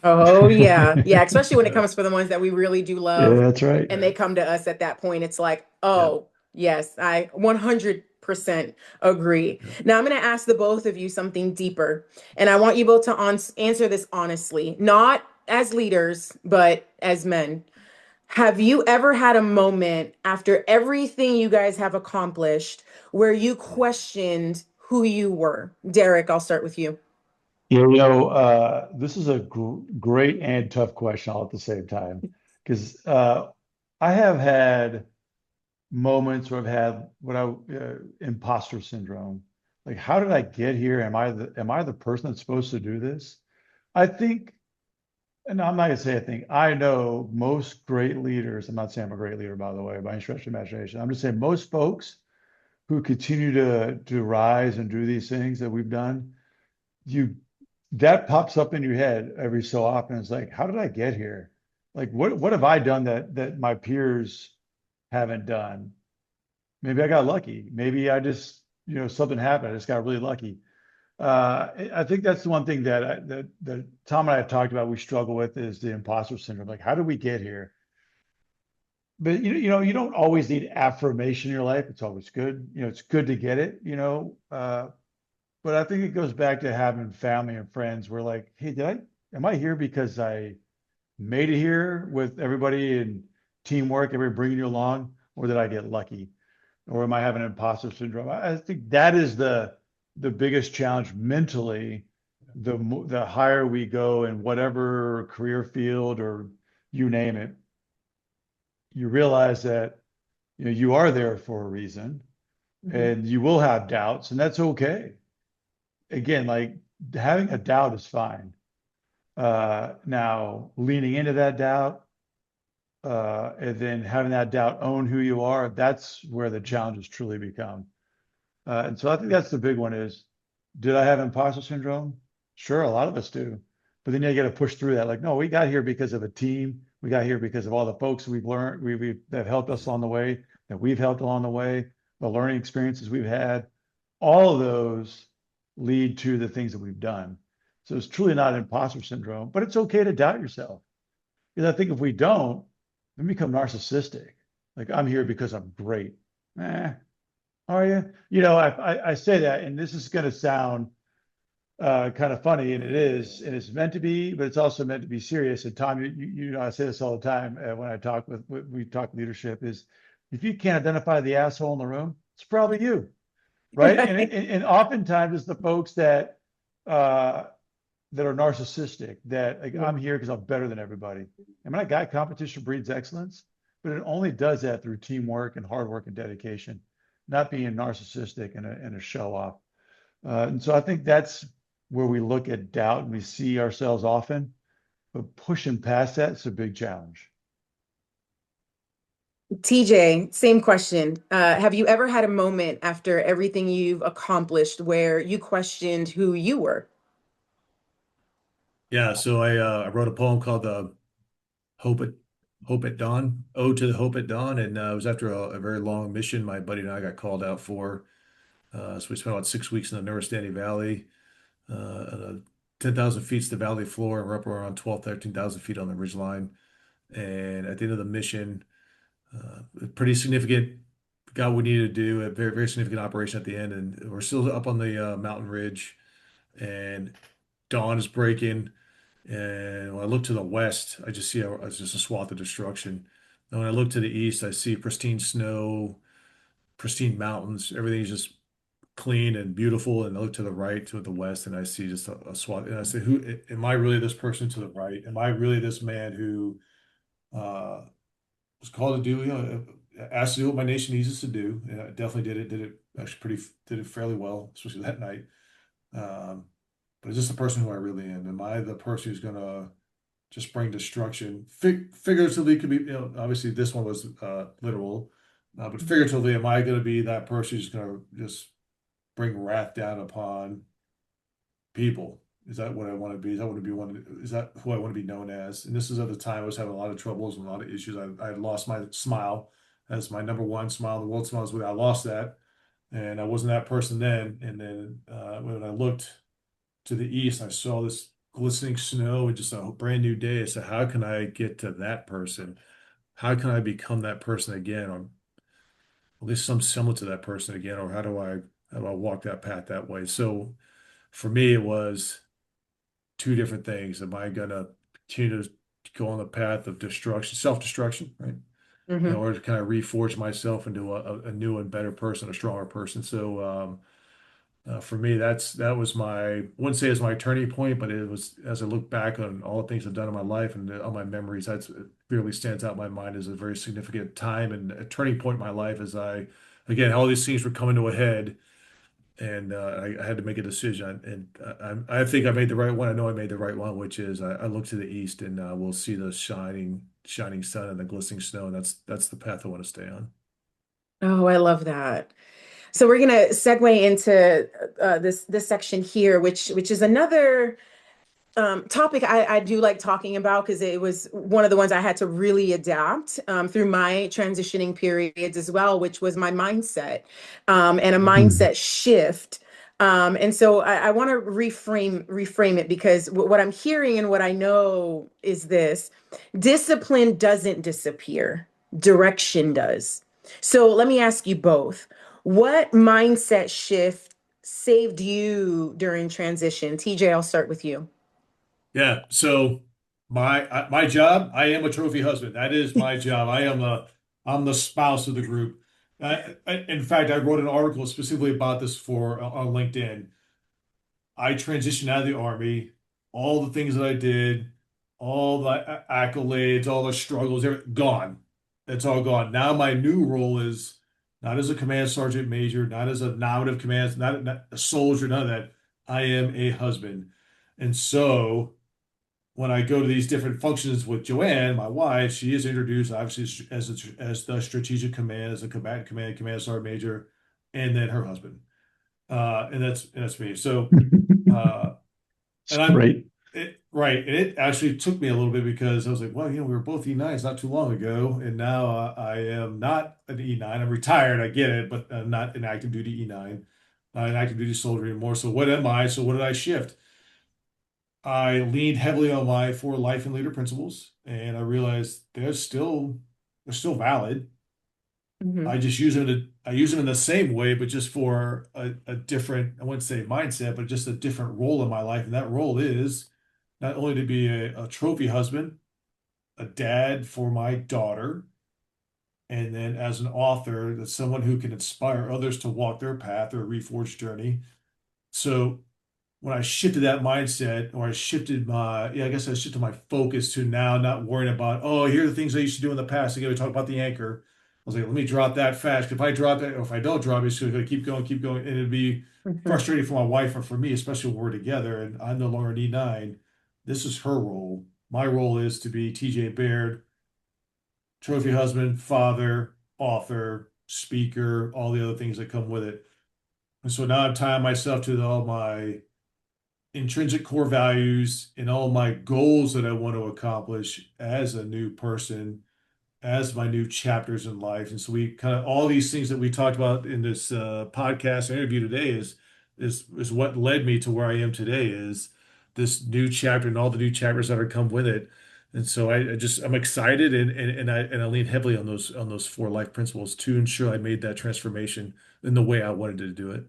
Oh yeah. Yeah, especially when it Yeah, comes for the ones that we really do Yeah, love that's right. and yeah, they come to us at that point. It's like, yeah, oh, yes, I 100% agree. yeah. Now I'm going to ask the both of you something deeper, and I want you both to answer this honestly, not as leaders, but as men. Have you ever had a moment after everything you guys have accomplished where you questioned who you were? Derek, I'll start with you. Yeah, this is a great and tough question all at the same time because I have had moments where I've had what I imposter syndrome. Like, how did I get here? Am I the person that's supposed to do this? I think, and I'm not gonna say I think, I know most great leaders. I'm not saying I'm a great leader, by the way, by any stretch of imagination. I'm just saying most folks who continue to rise and do these things that we've done, you that pops up in your head every so often. It's like, how did I get here? Like, what have I done that my peers haven't done? Maybe I got lucky. Maybe I just, something happened. I just got really lucky. I think that's the one thing that Tom and I have talked about. We struggle with is the imposter syndrome. Like, how do we get here? But you don't always need affirmation in your life. It's always good. It's good to get it. But I think it goes back to having family and friends. Where like, hey, am I here because I made it here with everybody and teamwork, everybody bringing you along, or did I get lucky? Or am I having imposter syndrome? I think that is the biggest challenge mentally. The higher we go in whatever career field or you name it, you realize that you are there for a reason, Mhm. and you will have doubts, and that's okay. Again, like having a doubt is fine. Now leaning into that doubt, and then having that doubt own who you are, that's where the challenges truly become. And so I think that's the big one is, did I have imposter syndrome? Sure, a lot of us do. But then you got to push through that. Like, no, we got here because of a team. We got here because of all the folks we've learned, that have helped us along the way, that we've helped along the way, the learning experiences we've had. All of those lead to the things that we've done. So it's truly not imposter syndrome, but it's okay to doubt yourself. Because I think if we don't, we become narcissistic. Like, I'm here because I'm great. Eh, are you? I say that, and this is going to sound kind of funny, and it is, and it's meant to be, but it's also meant to be serious. And Tom, I say this all the time when I talk when we talk leadership is, if you can't identify the asshole in the room, it's probably you, right? And Right. oftentimes it's the folks uh, that are narcissistic, that like, Yeah. I'm here because I'm better than everybody. And my guy, competition breeds excellence, but it only does that through teamwork and hard work and dedication, not being narcissistic and a show off. And so I think that's where we look at doubt and we see ourselves often, but pushing past that is a big challenge. TJ, same question. Have you ever had a moment after everything you've accomplished where you questioned who you were? Yeah, so I wrote a poem called Hope at Hope at Dawn, Ode to the Hope at Dawn, and it was after a very long mission my buddy and I got called out for. So we spent about 6 weeks in the Nuristani Valley. 10,000 feet's the valley floor, and we're up around 12, 13,000 feet on the ridge line. And at the end of the mission, pretty significant, got what we needed to do, a very, very significant operation at the end. And we're still up on the mountain ridge, and dawn is breaking. And when I look to the west, I just see it's just a swath of destruction. And when I look to the east, I see pristine snow, pristine mountains. Everything's just clean and beautiful. And I look to the right, to the west, and I see just a swath. And I say, "Who am I really? This person to the right? Am I really this man who uh, was called to do? Asked to do what my nation needs us to do? And I definitely did it. Did it actually did it fairly well, especially that night. Um, but is this the person who I really am? Am I the person who's gonna just bring destruction? Figuratively, could be, obviously this one was literal, but figuratively, am I going to be that person who's going to just bring wrath down upon people? Is that what I want to be? Is that what I be one? Is that who I want to be known as? And this is at the time I was having a lot of troubles and a lot of issues. I had lost my smile as my number one smile. The world smiles. I lost that, and I wasn't that person then. And then when I looked to the east, I saw this glistening snow and just a brand new day. So how can I get to that person? How can I become that person again, or at least some similar to that person again? Or how do I walk that path that way? So for me, it was two different things. Am I gonna continue to go on the path of destruction, self-destruction, right? In Hmm. order to kind of reforge myself into a new and better person, a stronger person. So for me, that was I wouldn't say it's my turning point, but it was as I look back on all the things I've done in my life and all my memories, it clearly stands out in my mind as a very significant time and a turning point in my life as again, all these things were coming to a head, and I had to make a decision. And I think I made the right one. I know I made the right one, which is I look to the east and we'll see the shining sun and the glistening snow, and that's the path I want to stay on. Oh, I love that. So we're gonna segue into this section here, which is another topic I do like talking about because it was one of the ones I had to really adapt through my transitioning periods as well, which was my mindset and a Hmm. mindset shift. And so I want to reframe it because what I'm hearing and what I know is this: discipline doesn't disappear, direction does. So let me ask you both: what mindset shift saved you during transition? TJ, I'll start with you. Yeah. So my job, I am a trophy husband. That is my job. I'm the spouse of the group. In fact, I wrote an article specifically about this for on LinkedIn. I transitioned out of the army, all the things that I did, all the accolades, all the struggles, gone. It's all gone. Now my new role is not as a command sergeant major, not as a nominative command, not a soldier, none of that. I am a husband. And so when I go to these different functions with Joanne, my wife, she is introduced obviously as the strategic command, as a command sergeant major, and then her husband, and that's me. So, uh, and I'm Great. right, and it actually took me a little bit because I was like, well, we were both E9s not too long ago, and now I am not an E9. I'm retired, I get it, but I'm not an active duty E9, not an active duty soldier anymore. So what am I? So what did I shift? I leaned heavily on my four life and leader principles, and I realized they're still valid. Mhm. I use them in the same way, but just for a different, I wouldn't say mindset, but just a different role in my life. And that role is not only to be a trophy husband, a dad for my daughter, and then as an author, that's someone who can inspire others to walk their path or reforge journey. So when I shifted that mindset, or I shifted I guess I shifted my focus to now not worrying about, oh, here are the things I used to do in the past. Again, we talk about the anchor. I was like, let me drop that fast. If I drop it, or if I don't drop it, it's going to keep going. And it'd be Mhm. frustrating for my wife and for me, especially when we're together and I'm no longer an E9. This is her role. My role is to be TJ Baird, trophy husband, father, author, speaker, all the other things that come with it. And so now I'm tying myself to all my intrinsic core values and all my goals that I want to accomplish as a new person, as my new chapters in life. And so we kind of all these things that we talked about in this podcast interview today is what led me to where I am today is this new chapter and all the new chapters that are come with it. And so I'm excited and I lean heavily on those four life principles to ensure I made that transformation in the way I wanted to do it.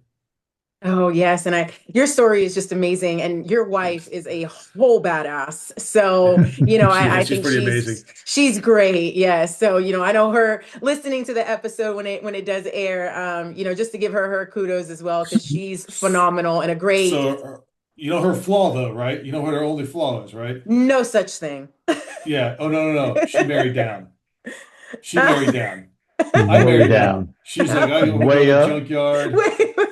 Oh, yes. And your story is just amazing. And your wife Thanks. is a whole badass. So, I She's think pretty amazing. she's great. Yes. So, I know her listening to the episode when it does air, just to give her kudos as well, because she's phenomenal and a great, So, you know her flaw though, right? You know what her only flaw is, right? no such thing. Yeah. Oh, no, no, no. She married down. She married down. I Way married down. down. She's like, I'm gonna go Way to the up. junkyard.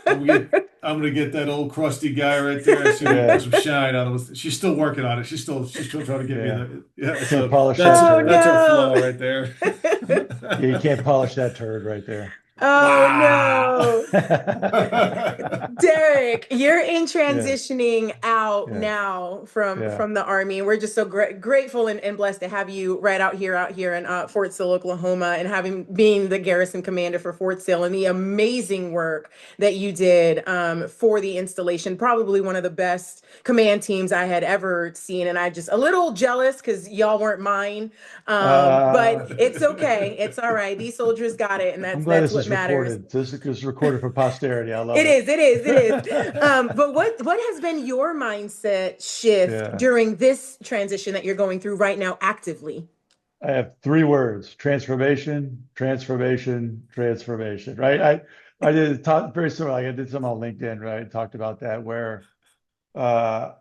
I'm gonna get, I'm gonna get that old crusty guy right there and see if we can put Yeah. some shine on him. She's still working on it. She's still trying to get me Yeah. the, yeah. Can't So polish that Oh turd. that's her no. flaw right there. Yeah, you can't polish that turd right there. Oh Wow. no. Derek, you're in Yeah, transitioning out yeah, now yeah. from the Army, and we're just so grateful and blessed to have you right out here in Fort Sill, Oklahoma, and having being the garrison commander for Fort Sill and the amazing work that you did for the installation. Probably one of the best command teams I had ever seen, and I just a little jealous because y'all weren't mine, but Uh, it's okay. It's all right. These soldiers got it, and I'm glad that's this what is matters. recorded. This is recorded for posterity. I love It it. is, it is. But what has been your mindset shift Yeah. during this transition that you're going through right now actively? I have three words: transformation, transformation, transformation. Right. I did talk very similar. Like I did some on LinkedIn, right? Talked about that where uh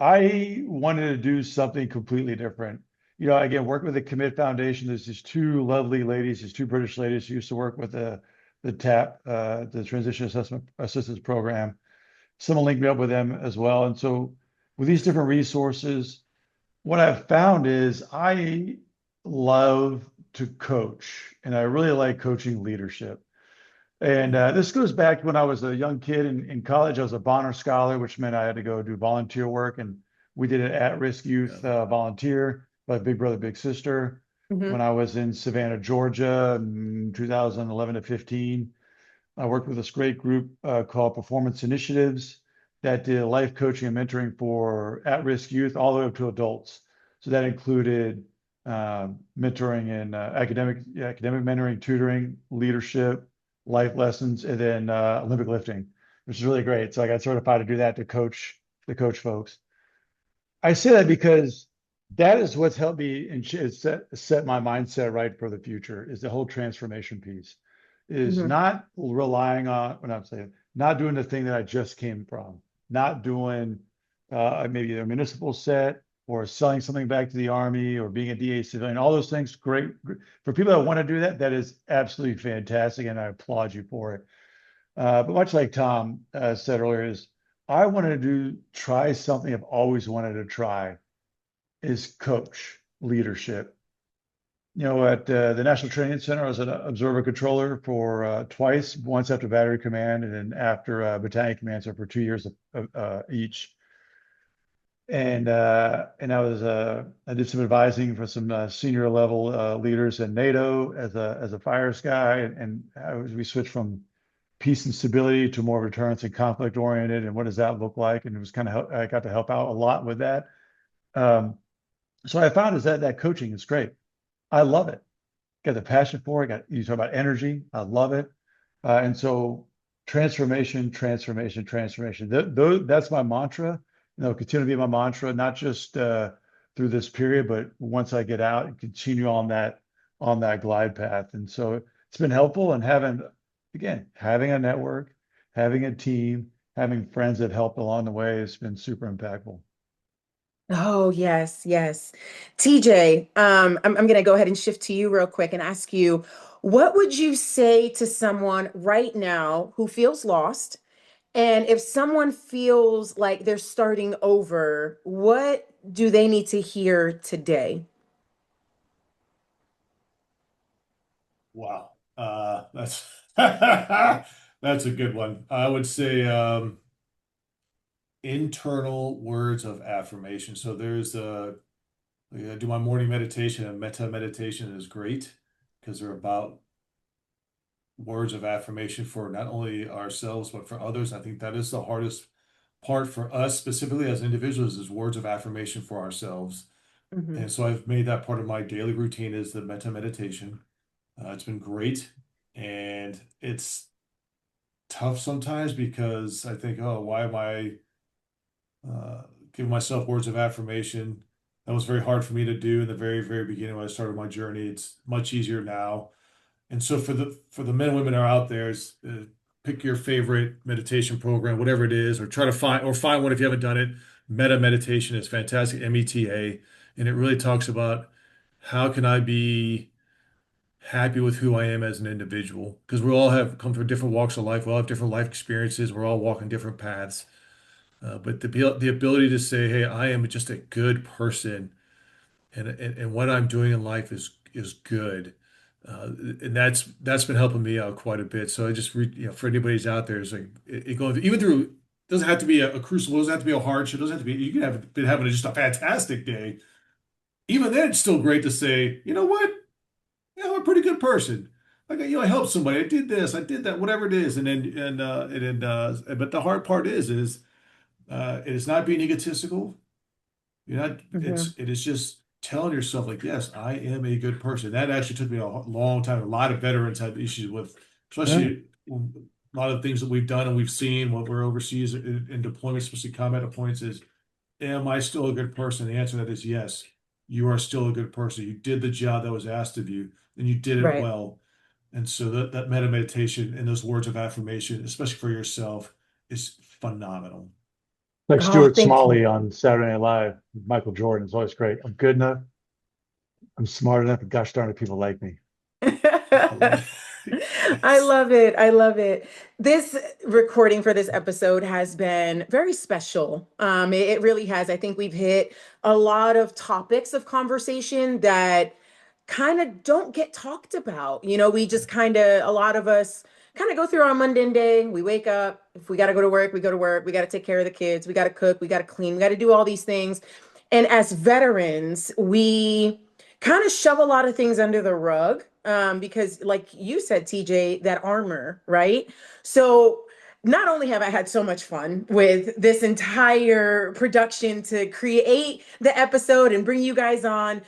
I wanted to do something completely different. Again, working with the Commit Foundation, there's these two lovely ladies, these two British ladies who used to work with the TAP, the Transition Assessment Assistance Program. Someone linked me up with them as well. And so with these different resources, what I've found is I love to coach, and I really like coaching leadership. And this goes back to when I was a young kid in college. I was a Bonner Scholar, which meant I had to go do volunteer work. And we did an at-risk Yeah. youth volunteer, like Big Brother, Big Sister. Hmm. When I was in Savannah, Georgia, in 2011 to 15, I worked with this great group called Performance Initiatives that did life coaching and mentoring for at-risk youth all the way up to adults. So that included mentoring and academic mentoring, tutoring, leadership, life lessons, and then Olympic lifting, which is really great. So I got certified to do that to coach folks. I say that because that is what's helped me and set my mindset right for the future is the whole transformation piece is Hmm. not relying on what I'm saying, not doing the thing that I just came from, not doing maybe a municipal set or selling something back to the army or being a DA civilian, all those things. Great. For people that want to do that, that is absolutely fantastic. And I applaud you for it. But much like Tom said earlier, is I wanted to try something I've always wanted to try is coach leadership. At the National Training Center, I was an observer controller for twice, once after battery command and then after battalion command, so for 2 years each. And I did some advising for some senior level leaders in NATO as a fires guy, and we switched from peace and stability to more deterrence and conflict oriented, and what does that look like? And it was kind of I got to help out a lot with that. Um, so I found is that coaching is great. I love it. Got the passion for it. You talk about energy. I love it. And so transformation, transformation, transformation. That's my mantra. Continue to be my mantra, not just through this period, but once I get out and continue on that glide path. And so it's been helpful and having a network, having a team, having friends that helped along the way has been super impactful. Oh, yes, yes. TJ, I'm going to go ahead and shift to you real quick and ask you, what would you say to someone right now who feels lost? And if someone feels like they're starting over, what do they need to hear today? Wow. That's that's a good one. I would say internal words of affirmation. So there's I do my morning meditation, and metta meditation is great because they're about words of affirmation for not only ourselves but for others. I think that is the hardest part for us specifically as individuals is words of affirmation for ourselves. Hmm. And so I've made that part of my daily routine is the metta meditation. It's been great, and it's tough sometimes because I think, oh, why am I giving myself words of affirmation? That was very hard for me to do in the very, very beginning when I started my journey. It's much easier now. And so for the men and women that are out there, pick your favorite meditation program, whatever it is, or try to find one if you haven't done it. Meta meditation is fantastic, META, and it really talks about how can I be happy with who I am as an individual because we all have come from different walks of life. We all have different life experiences. We're all walking different paths. But the ability to say, "Hey, I am just a good person, and what I'm doing in life is good." and that's been helping me out quite a bit. So I just for anybody who's out there, is like it going through, even through, doesn't have to be a crucible, doesn't have to be a hardship, doesn't have to be, you can have been having just a fantastic day. Even then, it's still great to say, you know what, I'm a pretty good person. Like, I helped somebody, I did this, I did that, whatever it is, but the hard part is it is not being egotistical. You're not, Mhm. it is just telling yourself, like, yes, I am a good person. That actually took me a long time. A lot of veterans have issues with, Yeah. especially a lot of things that we've done and we've seen when we're overseas in deployment, especially combat deployments, is, am I still a good person? The answer to that is yes, you are still a good person. You did the job that was asked of you and you did it Right. well. And so that meditation and those words of affirmation, especially for yourself, is phenomenal. Like Oh, Stuart thank you. Smalley on Saturday Night Live, with Michael Jordan is always great. I'm good enough. I'm smart enough, and gosh darn it, people like me. I love it. I Yes. love it. I love it. This recording for this episode has been very special. It really has. I think we've hit a lot of topics of conversation that kind of don't get talked about. We just kind of, a lot of us kind of go through our mundane day. We wake up. If we got to go to work, we go to work. We got to take care of the kids. We got to cook. We got to clean. We got to do all these things. And as veterans, we kind of shove a lot of things under the rug because, like you said, TJ, that armor, right? So, not only have I had so much fun with this entire production to create the episode and bring you guys on,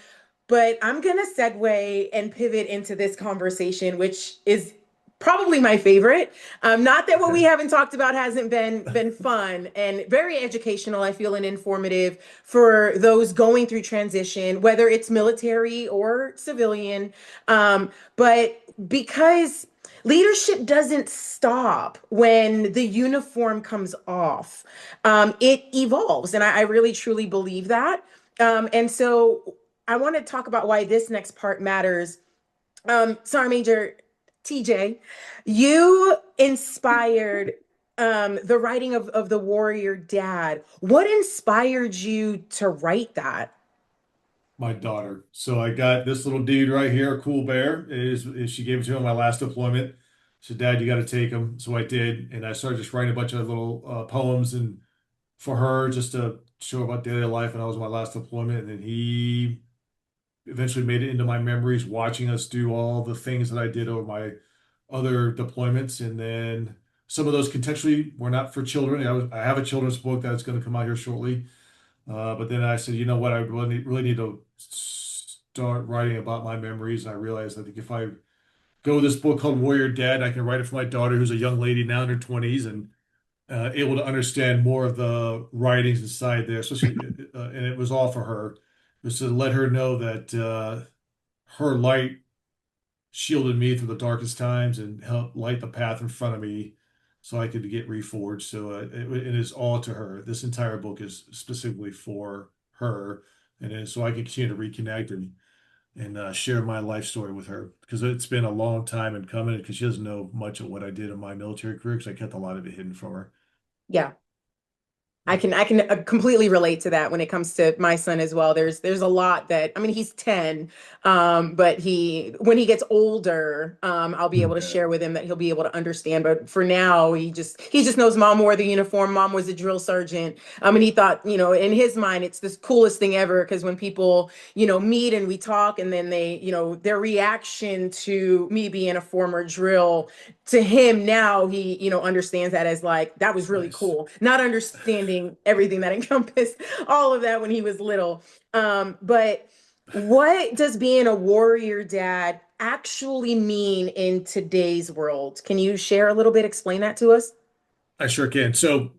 but I'm going to segue and pivot into this conversation, which is probably my favorite. Not that what we Okay. haven't talked about hasn't been fun and very educational, I feel, and informative for those going through transition, whether it's military or civilian. But because leadership doesn't stop when the uniform comes off, it evolves. And I really truly believe that. And so I want to talk about why this next part matters. Sergeant Major TJ, you inspired the writing of The Warrior Dad. What inspired you to write that? My daughter. So I got this little dude right here, a cool bear. Is she gave it to me on my last deployment. She said, Dad, you got to take him. So I did, and I started just writing a bunch of little poems and for her just to show about daily life. And I was on my last deployment, and then he eventually made it into my memories, watching us do all the things that I did over my other deployments. And then some of those contextually were not for children. I have a children's book that's going to come out here shortly. But then I said, you know what, I really need to start writing about my memories. And I realized I think if I go with this book called Warrior Dad, I can write it for my daughter, who's a young lady now in her 20s, and able to understand more of the writings inside there, especially, and it was all for her. It was to let her know that her light shielded me through the darkest times and helped light the path in front of me so I could get reforged. So it is all to her. This entire book is specifically for her. And then so I can continue to reconnect and share my life story with her because it's been a long time in coming because she doesn't know much of what I did in my military career because I kept a lot of it hidden from her. Yeah. I can completely relate to that when it comes to my son as well. There's a lot that, I mean, he's 10, but he when he gets older, I'll be able to Yeah, share with him that he'll be able to understand. But for now, he just knows mom wore the uniform, mom was a drill sergeant. And he thought, in his mind, it's this coolest thing ever because when people, meet and we talk, and then they, their reaction to me being a former drill to him now he understands that as like that was really nice. cool, not understanding everything that encompassed all of that when he was little. But what does being a warrior dad actually mean in today's world? Can you share a little bit, explain that to us? I sure can. So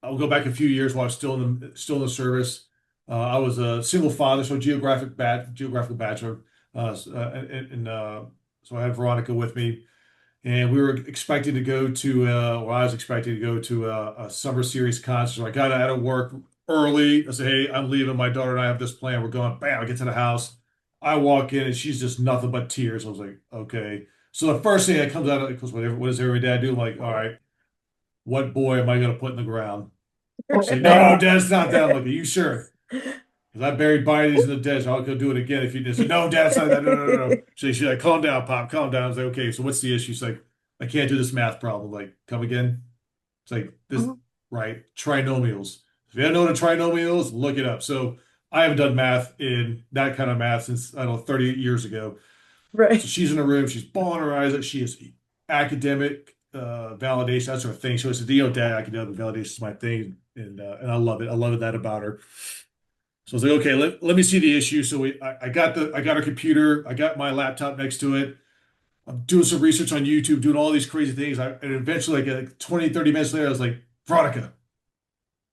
I'll go back a few years while I was still in the service. I was a single father, so geographical bachelor, and so I had Veronica with me, and we were expecting to go to, well, I was expecting to go to a summer series concert. So I got out of work early. I said, "Hey, I'm leaving. My daughter and I have this plan. We're going." Bam! I get to the house. I walk in, and she's just nothing but tears. I was like, "Okay." So the first thing that comes out of it, because what does every dad do? I'm like, all right, what boy am I going to put in the ground? She's like, no, no, Dad, it's not that. I'm like, are you sure? I buried bodies in the desert. I'll go do it again if you just say, no, Dad, it's not that. No, no, no, no. She's like, calm down, Pop, calm down. I was like, okay, so what's the issue? She's like, I can't do this math problem. Like, come again? It's like this, Oh, right? Trinomials. If you don't know what a trinomial is, look it up. So I haven't done math in that kind of math since, I don't know, 38 years ago. So right. she's in a room, she's bawling her eyes out. She is academic validation. That's her thing. So it's a Dad, academic validation is my thing. And I love it. I love that about her. So I was like, okay, let me see the issue. So I got her computer, I got my laptop next to it. I'm doing some research on YouTube, doing all these crazy things. And eventually, like 20, 30 minutes later, I was like, Veronica,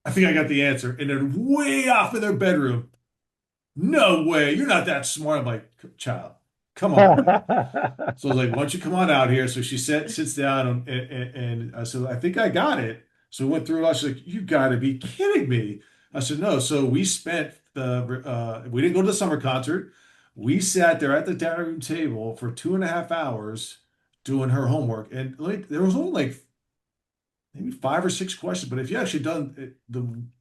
I think I got the answer. And they're way off in their bedroom. No way, you're not that smart. I'm like, child, come on. So I was like, why don't you come on out here? So she sits down and I said, I think I got it. So we went through it all. She's like, you got to be kidding me. I said, no. So we didn't go to the summer concert. We sat there at the dining room table for 2.5 hours doing her homework. And like, there was only like maybe 5 or 6 questions. But if you actually done it,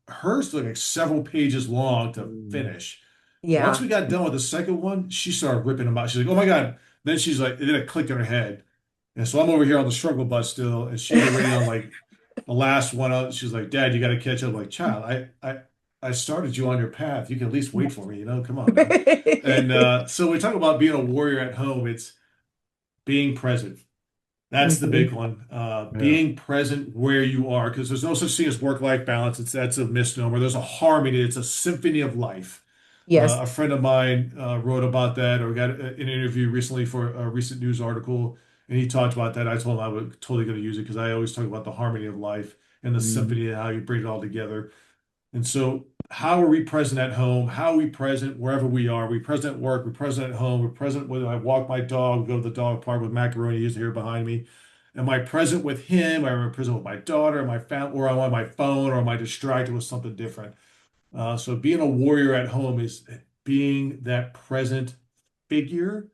hers like several pages long to Mm. finish. Once Yeah. we got done with the second one, she started ripping them out. She's like, "Oh my God." Then she's like, it did a click in her head. And so I'm over here on the struggle bus still, and she's already on like the last one out. She's like, "Dad, you got to catch up." Like, child, I started you on your path. You can at least wait for me, Come on now. And so we talk about being a warrior at home. It's being present. That's the big Mhm. one. Yeah. Being present where you are, because there's no such thing as work-life balance. That's a misnomer. There's a harmony. It's a symphony of life. Yes. A friend of mine wrote about that, or got an interview recently for a recent news article, and he talked about that. I told him I was totally going to use it because I always talk about the harmony of life and the Mm. symphony and how you bring it all together. And so, how are we present at home? How are we present wherever we are? We present at work, we're present at home, we're present when I walk my dog, go to the dog park with Macaroni, he's here behind me. Am I present with him? Am I present with my daughter, my family, or am I on my phone, or am I distracted with something different? So being a warrior at home is being that present figure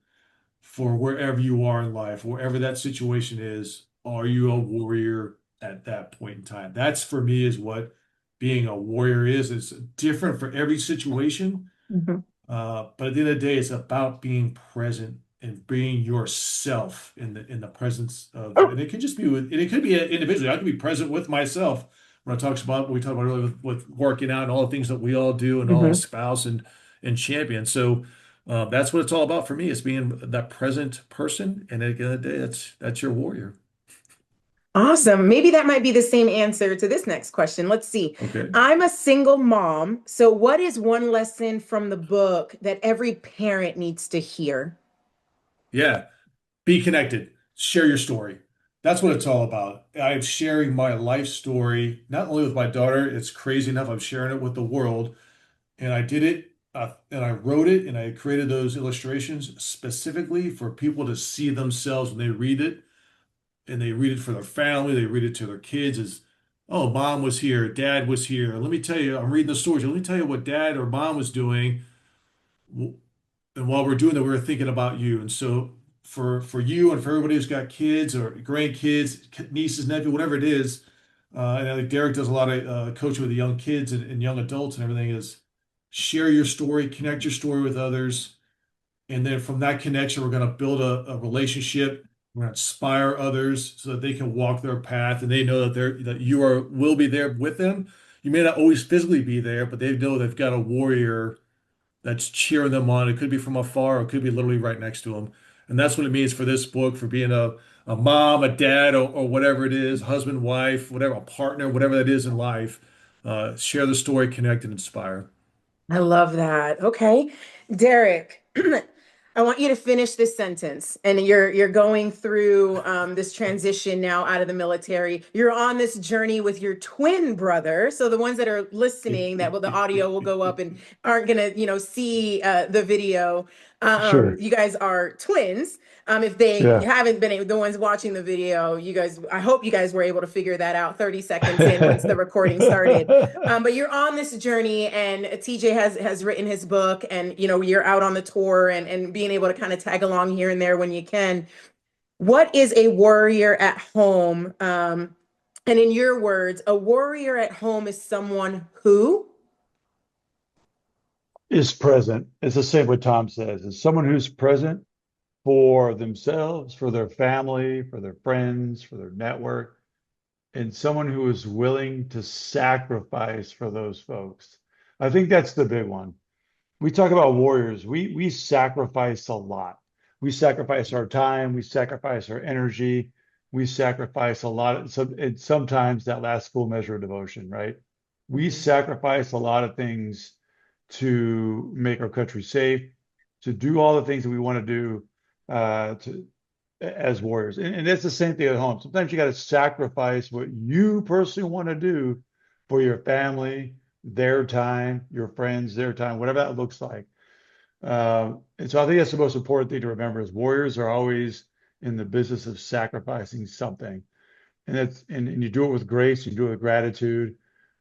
for wherever you are in life, wherever that situation is. Are you a warrior at that point in time? That's for me is what being a warrior is. It's different for every situation. Mhm. But at the end of the day, it's about being present and being yourself in the presence of, and it could just be with, and it could be individually. I could be present with myself when I talks about what we talked about earlier with working out and all the things that we all do and all Mhm. spouse and champion. So that's what it's all about for me. Is being that present person, and at the end of the day, that's your warrior. Awesome. Maybe that might be the same answer to this next question. Let's see. Okay, I'm a single mom. So, what is one lesson from the book that every parent needs to hear? yeah. Be connected. Share your story. That's what it's all about. I'm sharing my life story, not only with my daughter, it's crazy enough, I'm sharing it with the world. And I did it, and I wrote it, and I created those illustrations specifically for people to see themselves when they read it, and they read it for their family, they read it to their kids as, oh, mom was here, dad was here. Let me tell you, I'm reading the stories. Let me tell you what dad or mom was doing. And while we're doing that, we were thinking about you. And so for you and for everybody who's got kids or grandkids, nieces, nephew, whatever it is, and I think Derek does a lot of coaching with the young kids and young adults and everything is share your story, connect your story with others. And then from that connection, we're going to build a relationship. We're going to inspire others so that they can walk their path and they know that you will be there with them. You may not always physically be there, but they know they've got a warrior that's cheering them on. It could be from afar, or it could be literally right next to them. And that's what it means for this book, for being a mom, a dad, or whatever it is, husband, wife, whatever, a partner, whatever that is in life. Share the story, connect, and inspire. I love that. Okay. Derek, I want you to finish this sentence. And you're going through this transition now out of the military. You're on this journey with your twin brother. So the ones that are listening, that will the audio will go up and aren't gonna, see the video. Sure. You guys are twins. If they Yeah. haven't been the ones watching the video, you guys, I hope you guys were able to figure that out 30 seconds in once the recording started. But you're on this journey, and TJ has written his book, and you're out on the tour and being able to kind of tag along here and there when you can. What is a warrior at home? And in your words, a warrior at home is someone who. is present. It's the same what Tom says. It's someone who's present for themselves, for their family, for their friends, for their network, and someone who is willing to sacrifice for those folks. I think that's the big one. We talk about warriors. We sacrifice a lot. We sacrifice our time, we sacrifice our energy, we sacrifice a lot. So and sometimes that last full measure of devotion, right? We Mhm. sacrifice a lot of things to make our country safe, to do all the things that we want to do to as warriors. And that's the same thing at home. Sometimes you got to sacrifice what you personally want to do for your family, their time, your friends, their time, whatever that looks like. And so I think that's the most important thing to remember is warriors are always in the business of sacrificing something. And you do it with grace, you do it with gratitude,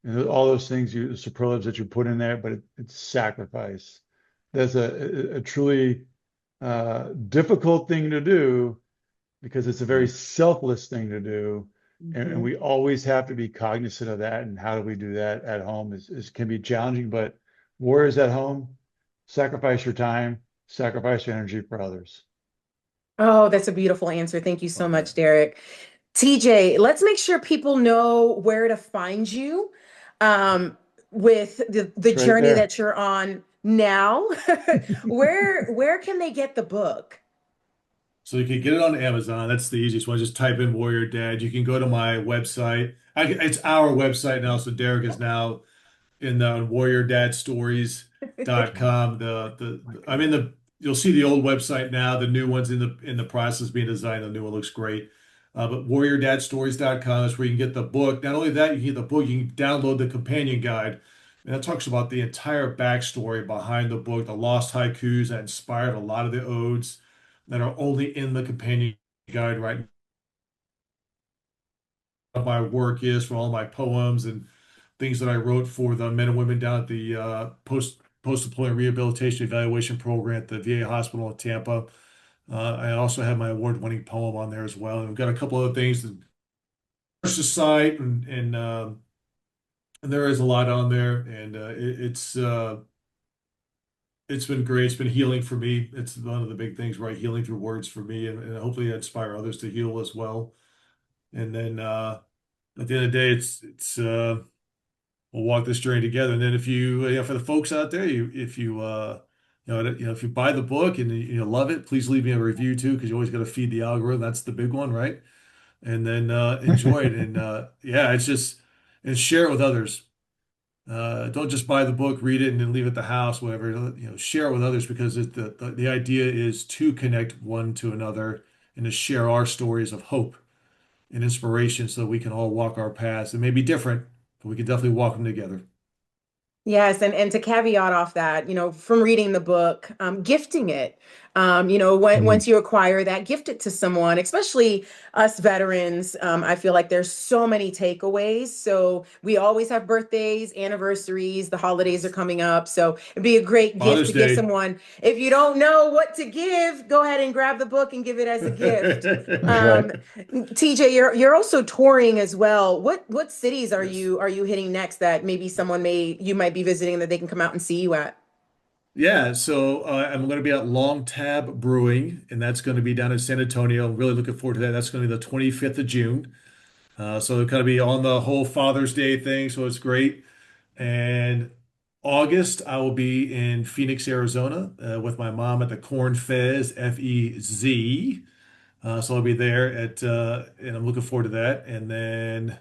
and all those things, you, the superlatives that you put in there, but it's sacrifice. That's a truly difficult thing to do because it's a very selfless thing to do. And Mhm. we always have to be cognizant of that. And how do we do that at home is can be challenging, but warriors at home, sacrifice your time, sacrifice your energy for others. Oh, that's a beautiful answer. Thank you so Love much, that. Derek. TJ, let's make sure people know where to find you um, with the It's right journey there. that you're on now. Where can they get the book? So you can get it on Amazon. That's the easiest one. Just type in Warrior Dad. You can go to my website. It's our website now. So Derek is now in the warriordadstories.com. I'm in the you'll see the old website now. The new one's in the process of being designed. The new one looks great. But warriordadstories.com is where you can get the book. Not only that, you can get the book, you can download the companion guide. And that talks about the entire backstory behind the book, the lost haikus that inspired a lot of the odes that are only in the companion guide right now. My work is from all my poems and things that I wrote for the men and women down at the post-deployment rehabilitation evaluation program at the VA hospital in Tampa. I also have my award-winning poem on there as well. And we've got a couple other things to search the site and there is a lot on there and it's been great. It's been healing for me. It's one of the big things, right? Healing through words for me and hopefully inspire others to heal as well. And then at the end of the day, it's we'll walk this journey together. And then if for the folks out there, if you if you buy the book and you love it, please leave me a review too, because you always got to feed the algorithm. That's the big one, right? And then enjoy it. And yeah, it's just and share it with others. Don't just buy the book, read it, and then leave it at the house, whatever. Share it with others because the idea is to connect one to another and to share our stories of hope and inspiration so that we can all walk our paths. It may be different, but we can definitely walk them together. Yes, and to caveat off that, from reading the book, gifting it, Mm. once you acquire that, gift it to someone, especially us veterans. I feel like there's so many takeaways. So we always have birthdays, anniversaries, the holidays are coming up. So it'd be a great gift Father's to give Day. someone. If you don't know what to give, go ahead and grab the book and give it as a gift. That's right. Um, TJ, you're also touring as well. What cities are Yes. you hitting next that maybe someone may you might be visiting that they can come out and see you at? Yeah, so I'm going to be at Long Tab Brewing, and that's going to be down in San Antonio. I'm really looking forward to that. That's going to be the 25th of June. So it's going to be on the whole Father's Day thing, so it's great. And August, I will be in Phoenix, Arizona, with my mom at the Corn Fez, Fez. So I'll be there and I'm looking forward to that. And then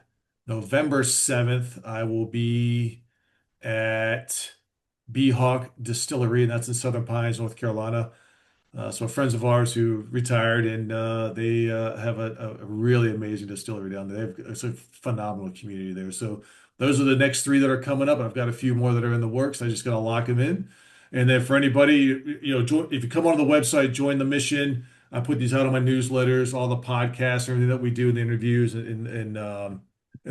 November 7th, I will be at Beehawk Distillery, and that's in Southern Pines, North Carolina. So friends of ours who retired and they have a really amazing distillery down there. It's a phenomenal community there. So those are the next three that are coming up. And I've got a few more that are in the works. I just got to lock them in. And then for anybody, if you come on the website, join the mission. I put these out on my newsletters, all the podcasts, everything that we do, and the interviews and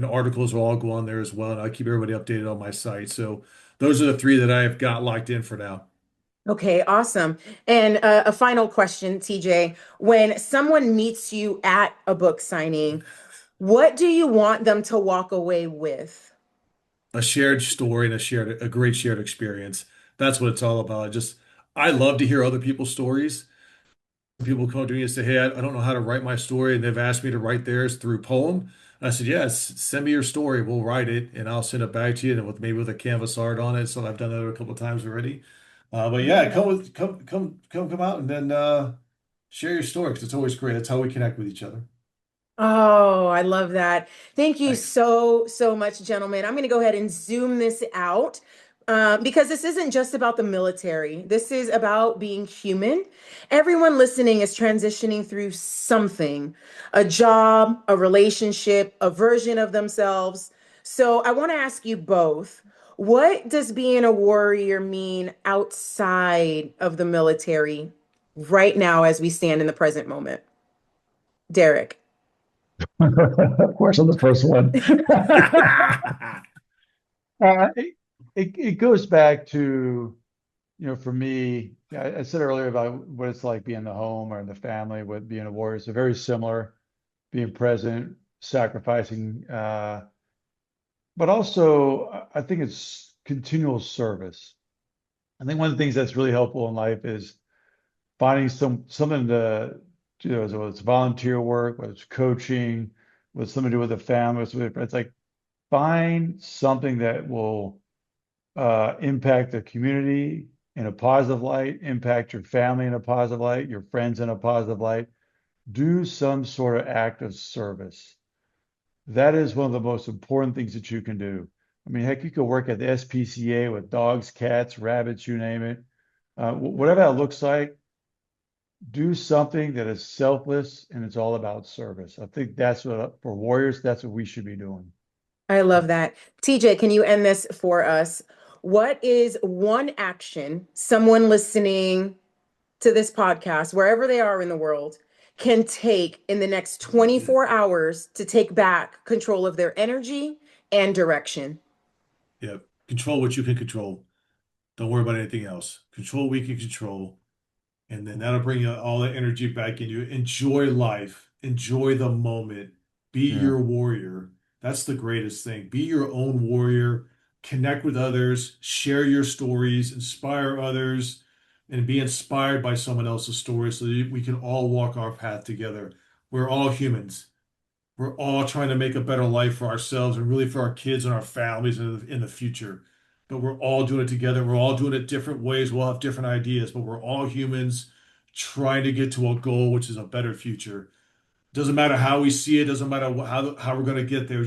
articles will all go on there as well. And I keep everybody updated on my site. So those are the three that I have got locked in for now. Okay, awesome. And a final question, TJ. When someone meets you at a book signing, what do you want them to walk away with? A shared story and a great shared experience. That's what it's all about. I love to hear other people's stories. People come to me and say, "Hey, I don't know how to write my story," and they've asked me to write theirs through poem. And I said, "Yes, send me your story. We'll write it, and I'll send it back to you, and with maybe with a canvas art on it." So I've done that a couple of times already. But yeah, come out, and then share your story because it's always great. That's how we connect with each other. Oh, I love that. Thank you Thanks. so much, gentlemen. I'm going to go ahead and zoom this out because this isn't just about the military. This is about being human. Everyone listening is transitioning through something, a job, a relationship, a version of themselves. So I want to ask you both, what does being a warrior mean outside of the military right now as we stand in the present moment? Derek. Of course, I'm the first one. It goes back to, for me, I said earlier about what it's like being in the home or in the family with being a warrior. It's very similar, being present, sacrificing, but also I think it's continual service. I think one of the things that's really helpful in life is finding something to, whether it's volunteer work, whether it's coaching, with something to do with the family, with friends, like find something that will impact the community in a positive light, impact your family in a positive light, your friends in a positive light. Do some sort of act of service. That is one of the most important things that you can do. I mean, heck, you could work at the SPCA with dogs, cats, rabbits, you name it. Whatever that looks like, do something that is selfless and it's all about service. I think that's what, for warriors, that's what we should be doing. I love that. TJ, can you end this for us? What is one action someone listening to this podcast, wherever they are in the world, can take in the next 24 hours to take back control of their energy and direction? Yeah, control what you can control. Don't worry about anything else. Control what we can control. And then that'll bring you all the energy back in you. Enjoy life. Enjoy the moment. Be Yeah. your warrior. That's the greatest thing. Be your own warrior. Connect with others. Share your stories. Inspire others. And be inspired by someone else's story so that we can all walk our path together. We're all humans. We're all trying to make a better life for ourselves and really for our kids and our families in the future. But we're all doing it together. We're all doing it different ways. We'll have different ideas, but we're all humans trying to get to a goal, which is a better future. Doesn't matter how we see it. Doesn't matter how we're going to get there.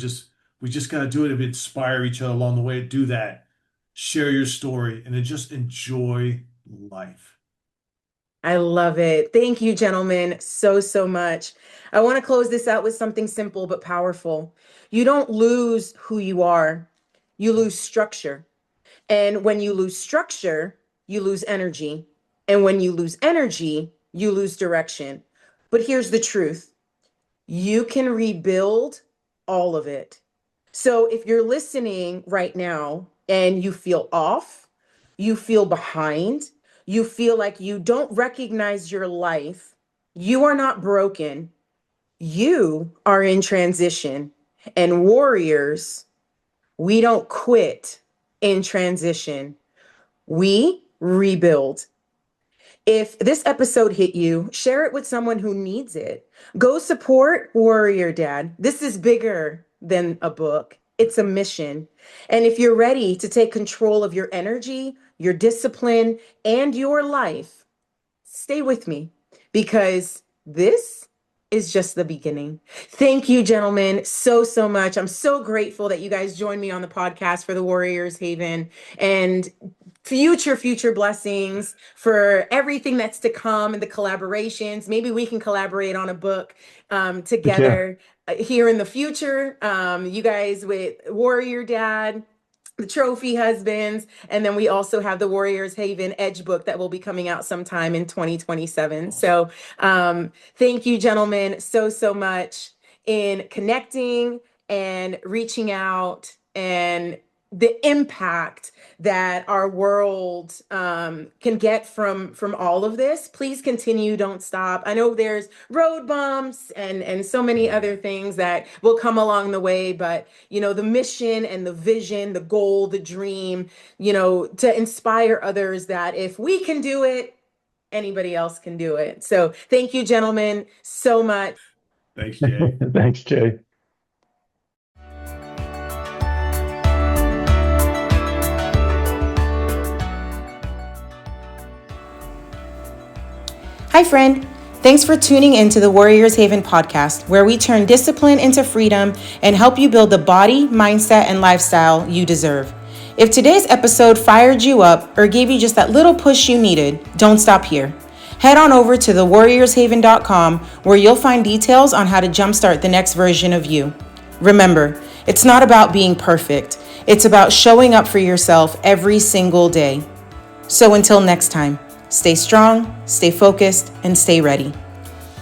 We just got to do it and inspire each other along the way. Do that. Share your story and then just enjoy life. I love it. Thank you, gentlemen, so much. I want to close this out with something simple but powerful. You don't lose who you are, you lose structure. And when you lose structure, you lose energy. And when you lose energy, you lose direction. But here's the truth, you can rebuild all of it. So if you're listening right now and you feel off, you feel behind, you feel like you don't recognize your life, you are not broken. You are in transition. And warriors, we don't quit in transition. We rebuild. If this episode hit you, share it with someone who needs it. Go support Warrior Dad. This is bigger than a book, it's a mission. And if you're ready to take control of your energy, your discipline, and your life, stay with me because this is just the beginning. Thank you, gentlemen, so much. I'm so grateful that you guys joined me on the podcast for the Warriors Haven and future blessings for everything that's to come and the collaborations. Maybe we can collaborate on a book Yeah. together here in the future. You guys with Warrior Dad, the Trophy Husbands, and then we also have the Warriors Haven Edge book that will be coming out sometime in 2027. Awesome. So thank you, gentlemen, so much in connecting and reaching out and the impact that our world can get from all of this. Please continue, don't stop. I know there's road bumps and so many other things that will come along the way, but the mission and the vision, the goal, the dream, to inspire others that if we can do it, anybody else can do it. So thank you, gentlemen, so much. Thanks, Jay. Thanks, Jay. Hi, friend. Thanks for tuning into the Warriors Haven podcast, where we turn discipline into freedom and help you build the body, mindset, and lifestyle you deserve. If today's episode fired you up or gave you just that little push you needed, don't stop here. Head on over to thewarriorshaven.com, where you'll find details on how to jumpstart the next version of you. Remember, it's not about being perfect. It's about showing up for yourself every single day. So until next time, stay strong, stay focused, and stay ready.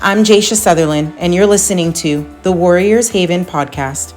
I'm Jaisha Sutherland, and you're listening to the Warriors Haven podcast.